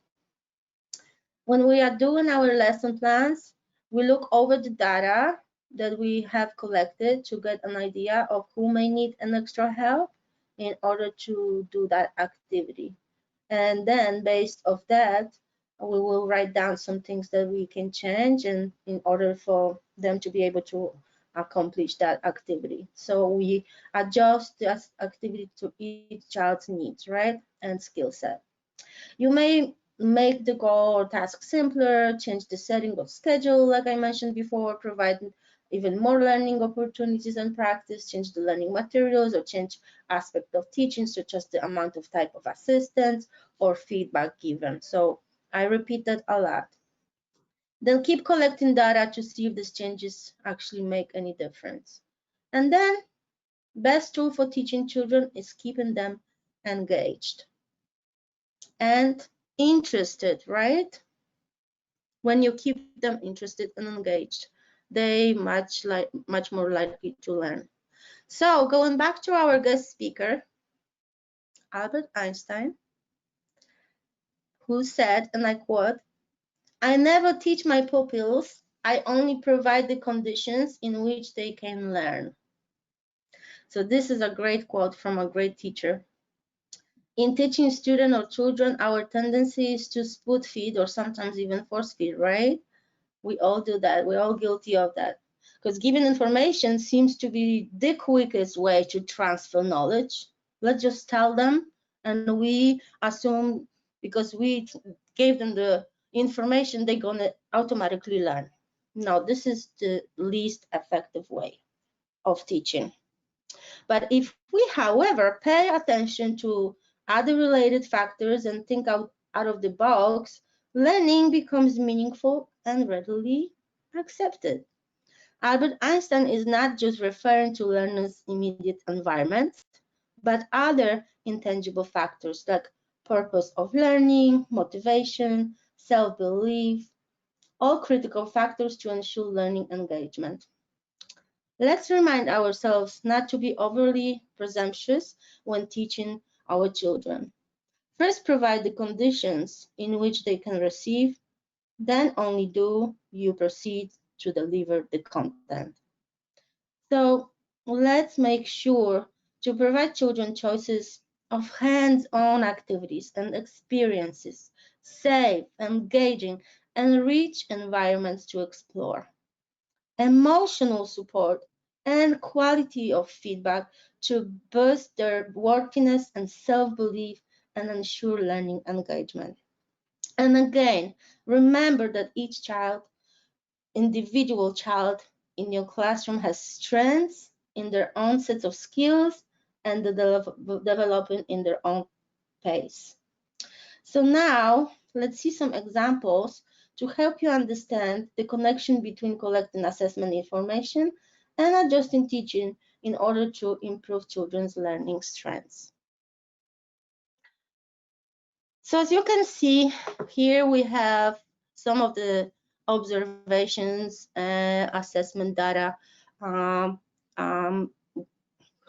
When we are doing our lesson plans, we look over the data that we have collected to get an idea of who may need an extra help in order to do that activity. And then based off that, we will write down some things that we can change and in order for them to be able to accomplish that activity. So we adjust this activity to each child's needs, right? And skill set. You may make the goal or task simpler, change the setting of schedule, like I mentioned before, provide even more learning opportunities and practice, change the learning materials, or change aspect of teaching, such as the amount of type of assistance or feedback given. So I repeat that a lot. Then keep collecting data to see if these changes actually make any difference. And then best tool for teaching children is keeping them engaged and interested, right? When you keep them interested and engaged, they much more likely to learn. So going back to our guest speaker, Albert Einstein, who said, and I quote, "I never teach my pupils, I only provide the conditions in which they can learn." So this is a great quote from a great teacher. In teaching students or children, our tendency is to spoon feed or sometimes even force feed, right? We all do that. We're all guilty of that. Because giving information seems to be the quickest way to transfer knowledge. Let's just tell them, and we assume because we gave them the information, they're going to automatically learn. No, this is the least effective way of teaching. But if we, however, pay attention to other related factors and think out of the box, learning becomes meaningful and readily accepted. Albert Einstein is not just referring to learners' immediate environment, but other intangible factors like purpose of learning, motivation, self-belief, all critical factors to ensure learning engagement. Let's remind ourselves not to be overly presumptuous when teaching our children. First, provide the conditions in which they can receive, then only do you proceed to deliver the content. So let's make sure to provide children choices of hands-on activities and experiences, safe, engaging, and rich environments to explore. emotional support, and quality of feedback to boost their worthiness and self-belief and ensure learning engagement. And again, remember that each child, individual child in your classroom has strengths in their own sets of skills and developing in their own pace. So now let's see some examples to help you understand the connection between collecting assessment information and adjusting teaching in order to improve children's learning strengths. So as you can see here, we have some of the observations and assessment data um,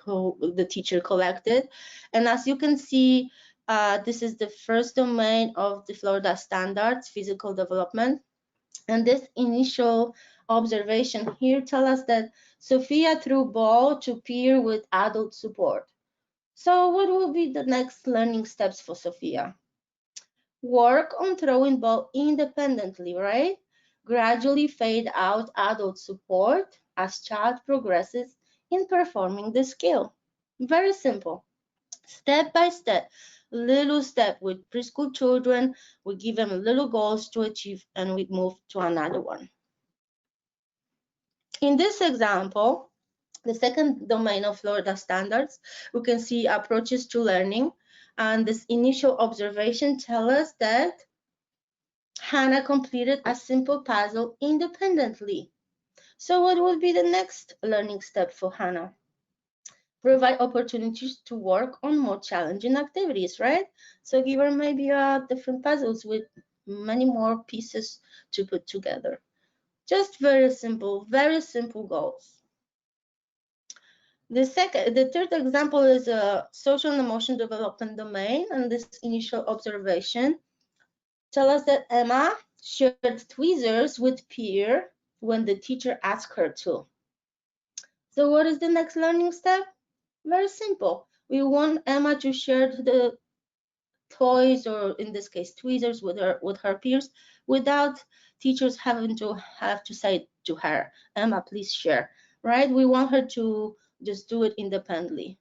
the teacher collected. And as you can see, this is the first domain of the Florida standards, physical development. And this initial observation here tells us that Sophia threw ball to peer with adult support. So what will be the next learning steps for Sophia? Work on throwing ball independently, right? Gradually fade out adult support as child progresses in performing the skill. Very simple. Step by step, little step with preschool children, we give them little goals to achieve and we move to another one. In this example, the second domain of Florida standards, we can see approaches to learning. And this initial observation tells us that Hannah completed a simple puzzle independently. So what would be the next learning step for Hannah? Provide opportunities to work on more challenging activities, right? So give her maybe different puzzles with many more pieces to put together. Just very simple goals. The third example is a social and emotion development domain, and this initial observation tell us that Emma shared tweezers with Pierre when the teacher asked her to. So what is the next learning step? Very simple. We want Emma to share the toys, or in this case tweezers, with her peers without teachers having to say to her, Emma, please share, right? We want her to just do it independently.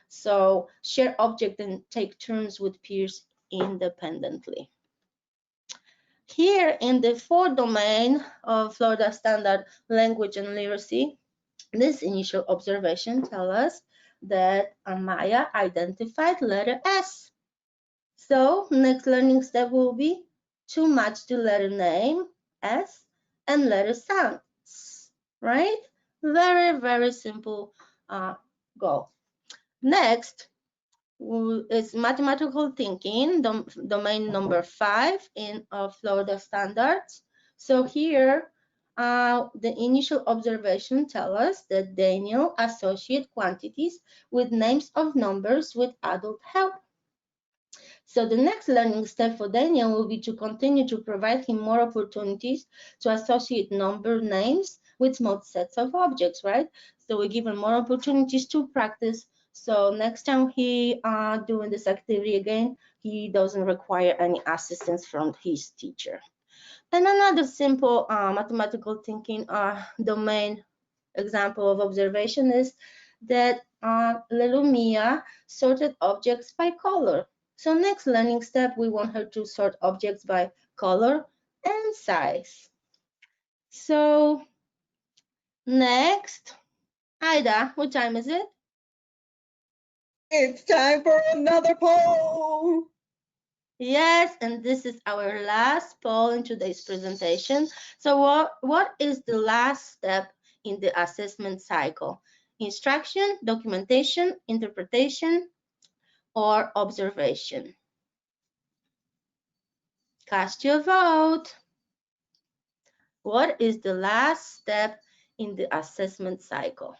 So share object and take turns with peers independently. Here in the fourth domain of Florida Standard, language and literacy, this initial observation tells us that Amaya identified letter S. So next learning step will be to match the letter name S and letter sound, right? Very, very simple goal. Next is mathematical thinking, domain number 5 in Florida standards. So here, the initial observation tells us that Daniel associates quantities with names of numbers with adult help. So the next learning step for Daniel will be to continue to provide him more opportunities to associate number names with small sets of objects, right? So we give him more opportunities to practice. So next time he doing this activity again, he doesn't require any assistance from his teacher. And another simple mathematical thinking domain example of observation is that little Mia sorted objects by color. So next learning step, we want her to sort objects by color and size. So next, Ida, what time is it? It's time for another poll. Yes, and this is our last poll in today's presentation. So what is the last step in the assessment cycle? Instruction, documentation, interpretation, or observation? Cast your vote. What is the last step in the assessment cycle?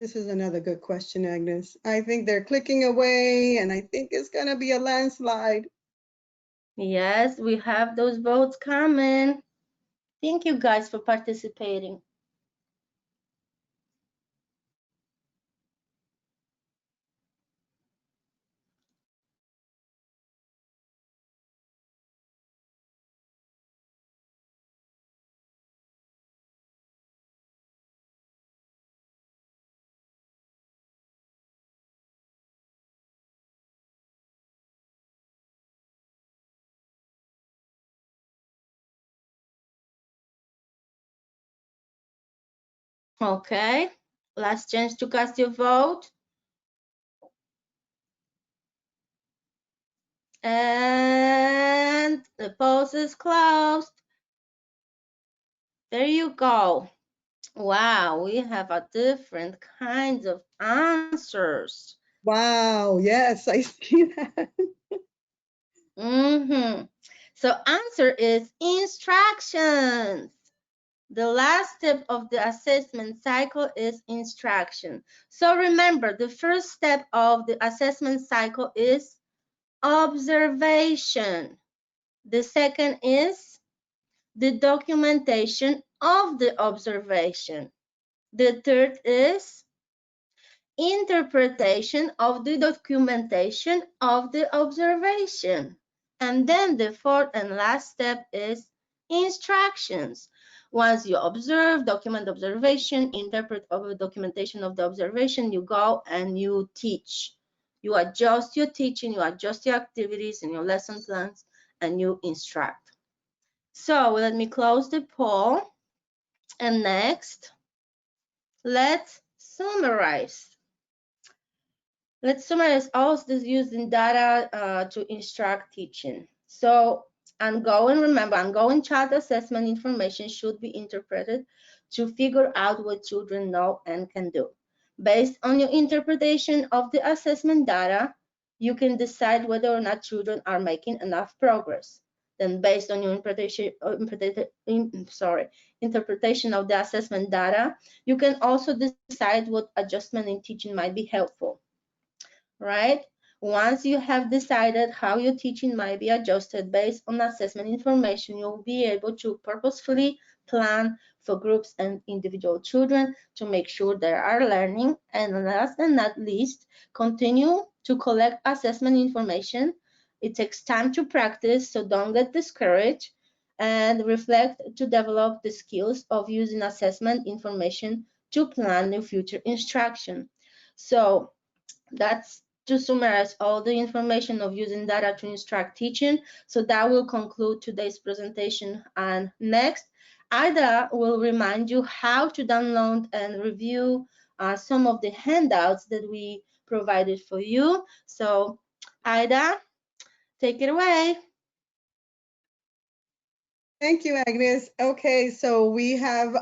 This is another good question, Agnes. I think they're clicking away, and I think it's going to be a landslide. Yes, we have those votes coming. Thank you guys for participating. Okay, last chance to cast your vote. And the polls is closed. There you go. Wow, we have a different kinds of answers. Wow, yes, I see that. So answer is instructions. The last step of the assessment cycle is instruction. So remember, the first step of the assessment cycle is observation. The second is the documentation of the observation. The third is interpretation of the documentation of the observation. And then the fourth and last step is instructions. Once you observe, document observation, interpret over documentation of the observation, you go and you teach. You adjust your teaching, you adjust your activities and your lesson plans, and you instruct. So let me close the poll. And next, let's summarize. Let's summarize all this using data to instruct teaching. So ongoing child assessment information should be interpreted to figure out what children know and can do. Based on your interpretation of the assessment data, you can decide whether or not children are making enough progress. Then based on your interpretation of the assessment data, you can also decide what adjustment in teaching might be helpful. Right? Once you have decided how your teaching might be adjusted based on assessment information, you'll be able to purposefully plan for groups and individual children to make sure they are learning. And last and not least, continue to collect assessment information. It takes time to practice, so don't get discouraged, and reflect to develop the skills of using assessment information to plan your future instruction. So that's to summarize all the information of using data to instruct teaching. So that will conclude today's presentation. And next, Ida will remind you how to download and review some of the handouts that we provided for you. So Ida, take it away. Thank you, Agnes. Okay, so we have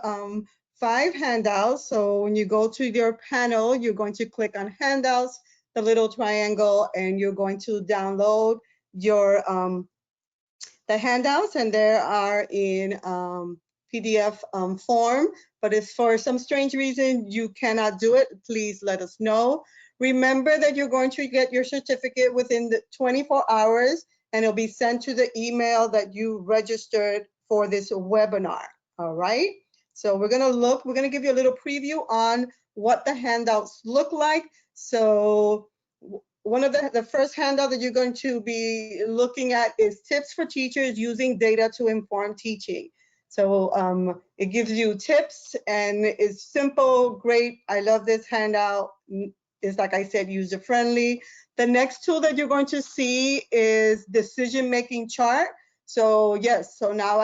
5 handouts. So when you go to your panel, you're going to click on handouts, the little triangle, and you're going to download your the handouts, and they are in PDF form. But if for some strange reason you cannot do it, please let us know. Remember that you're going to get your certificate within the 24 hours, and it'll be sent to the email that you registered for this webinar. All right. So we're going to give you a little preview on what the handouts look like. So one of the first handout that you're going to be looking at is tips for teachers using data to inform teaching. So it gives you tips and it's simple, great. I love this handout. It's, like I said, user friendly. The next tool that you're going to see is decision-making chart. So yes, so now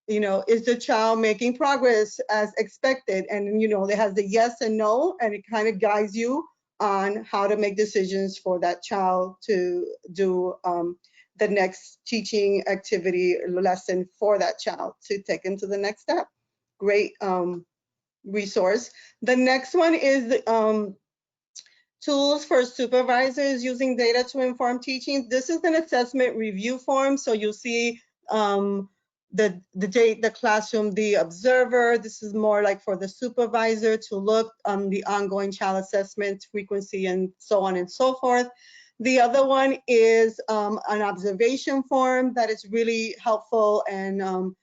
is the child making progress as expected? And it has the yes and no, and it kind of guides you on how to make decisions for that child to do the next teaching activity lesson for that child to take them to the next step. Great resource. The next one is tools for supervisors using data to inform teaching. This is an assessment review form, so you'll see the date, the classroom, the observer. This is more like for the supervisor to look the ongoing child assessment frequency and so on and so forth. The other one is an observation form that is really helpful and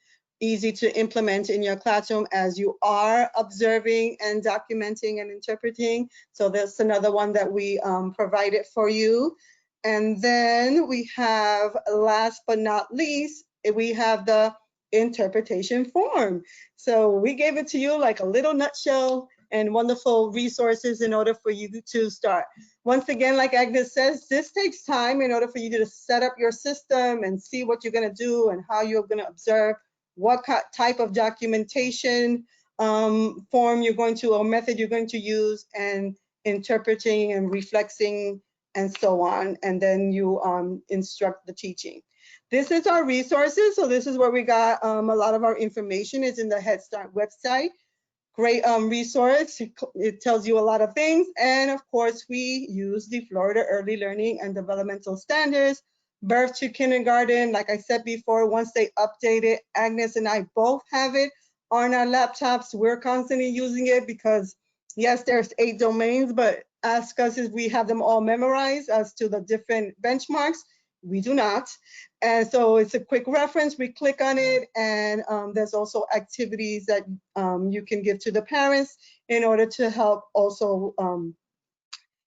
easy to implement in your classroom as you are observing and documenting and interpreting. So that's another one that we provided for you. And then we have, last but not least, we have the interpretation form. So we gave it to you like a little nutshell and wonderful resources in order for you to start. Once again, like Agnes says, this takes time in order for you to set up your system and see what you're going to do and how you're going to observe, what type of documentation form you're going to, or method you're going to use, and interpreting and reflexing and so on. And then you instruct the teaching. This is our resources. So this is where we got a lot of our information. It's in the Head Start website. Great resource. It tells you a lot of things. And of course, we use the Florida Early Learning and Developmental Standards, birth to kindergarten. Like I said before, once they update it, Agnes and I both have it on our laptops. We're constantly using it because, yes, there's 8 domains, but ask us if we have them all memorized as to the different benchmarks. We do not. And so it's a quick reference. We click on it, and there's also activities that you can give to the parents in order to help also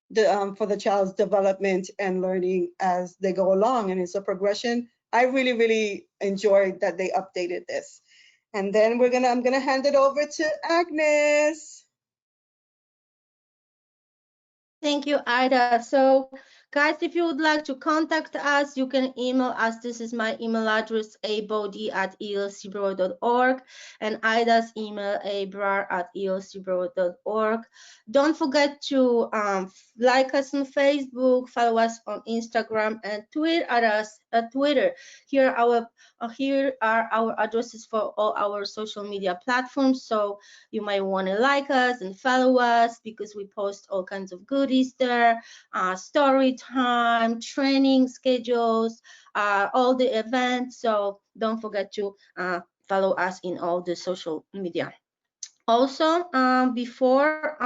for the child's development and learning as they go along. And it's a progression. I really, really enjoyed that they updated this. And then I'm gonna hand it over to Agnes. Thank you, Ida. So, guys, if you would like to contact us, you can email us. This is my email address, abodi@elcbro.org, and Ida's email, abrar@elcbro.org. Don't forget to like us on Facebook, follow us on Instagram, and tweet at us at Twitter. Here are our addresses for all our social media platforms. So you might want to like us and follow us because we post all kinds of goodies there, story time, training schedules, all the events. So don't forget to follow us in all the social media. Also, before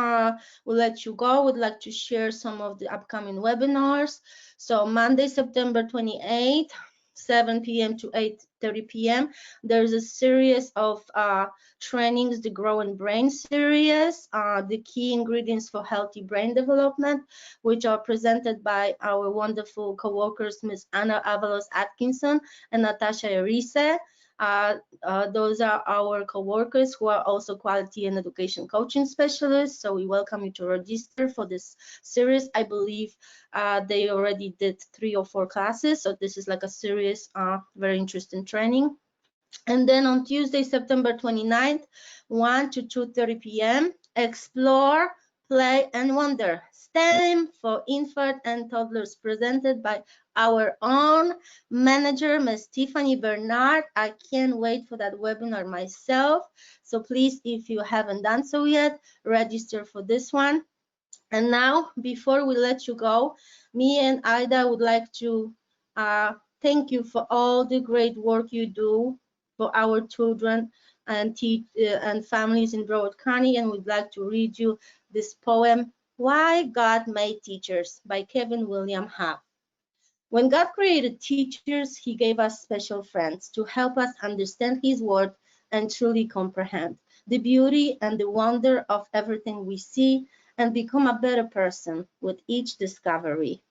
we let you go, we'd like to share some of the upcoming webinars. So Monday, September 28th, 7 p.m. to 8:30 p.m. There's a series of trainings, the Grow and Brain series, the key ingredients for healthy brain development, which are presented by our wonderful co-workers, Ms. Anna Avalos Atkinson and Natasha Erise. Those are our co-workers who are also quality and education coaching specialists. So we welcome you to register for this series. I believe they already did 3 or 4 classes. So this is like a serious, very interesting training. And then on Tuesday, September 29th, 1 to 2:30 p.m., Explore, Play, and Wonder, STEM for infant and toddlers, presented by our own manager, Ms. Tiffany Bernard. I can't wait for that webinar myself. So please, if you haven't done so yet, register for this one. And now, before we let you go, me and Ida would like to thank you for all the great work you do for our children and families in Broward County, and we'd like to read you this poem, Why God Made Teachers by Kevin William Huff. When God created teachers, he gave us special friends to help us understand his word and truly comprehend the beauty and the wonder of everything we see and become a better person with each discovery.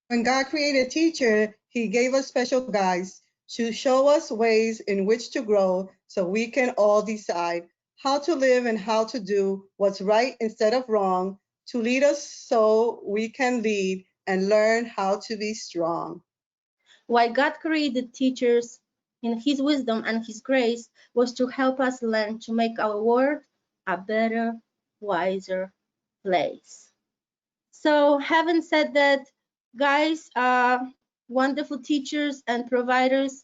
When God created teacher, he gave us special guides to show us ways in which to grow so we can all decide how to live and how to do what's right instead of wrong, to lead us so we can lead and learn how to be strong. Why God created teachers in his wisdom and his grace was to help us learn to make our world a better, wiser place. So having said that, guys, wonderful teachers and providers,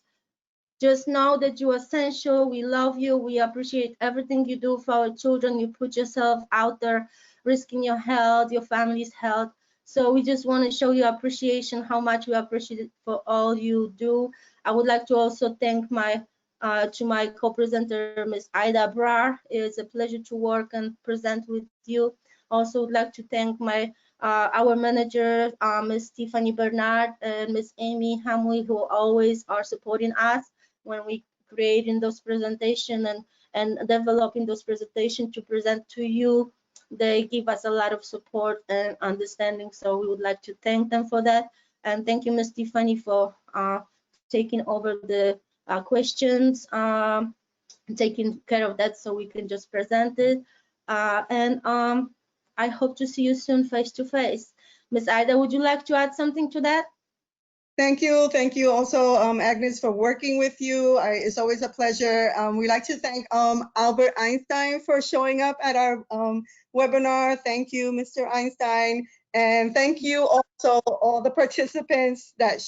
just know that you're essential. We love you. We appreciate everything you do for our children. You put yourself out there, risking your health, your family's health. So we just want to show you appreciation, how much we appreciate it for all you do. I would like to also thank my co-presenter, Ms. Ida Brar. It's a pleasure to work and present with you. Also would like to thank my our manager, Ms. Tiffany Bernard and Ms. Amy Hamwee, who always are supporting us when we creating those presentations and developing those presentations to present to you. They give us a lot of support and understanding, so we would like to thank them for that. And thank you, Ms. Tiffany, for taking over the questions, taking care of that so we can just present it. I hope to see you soon face to face. Ms. Ida, would you like to add something to that? Thank you also, Agnes, for working with you. It's always a pleasure. We'd like to thank Albert Einstein for showing up at our webinar. Thank you, Mr. Einstein. And thank you also all the participants that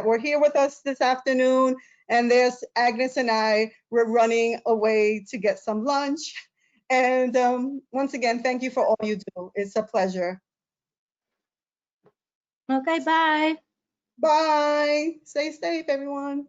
were here with us this afternoon. And there's Agnes and I, we're running away to get some lunch. And once again, thank you for all you do. It's a pleasure. Okay, bye. Bye. Stay safe, everyone.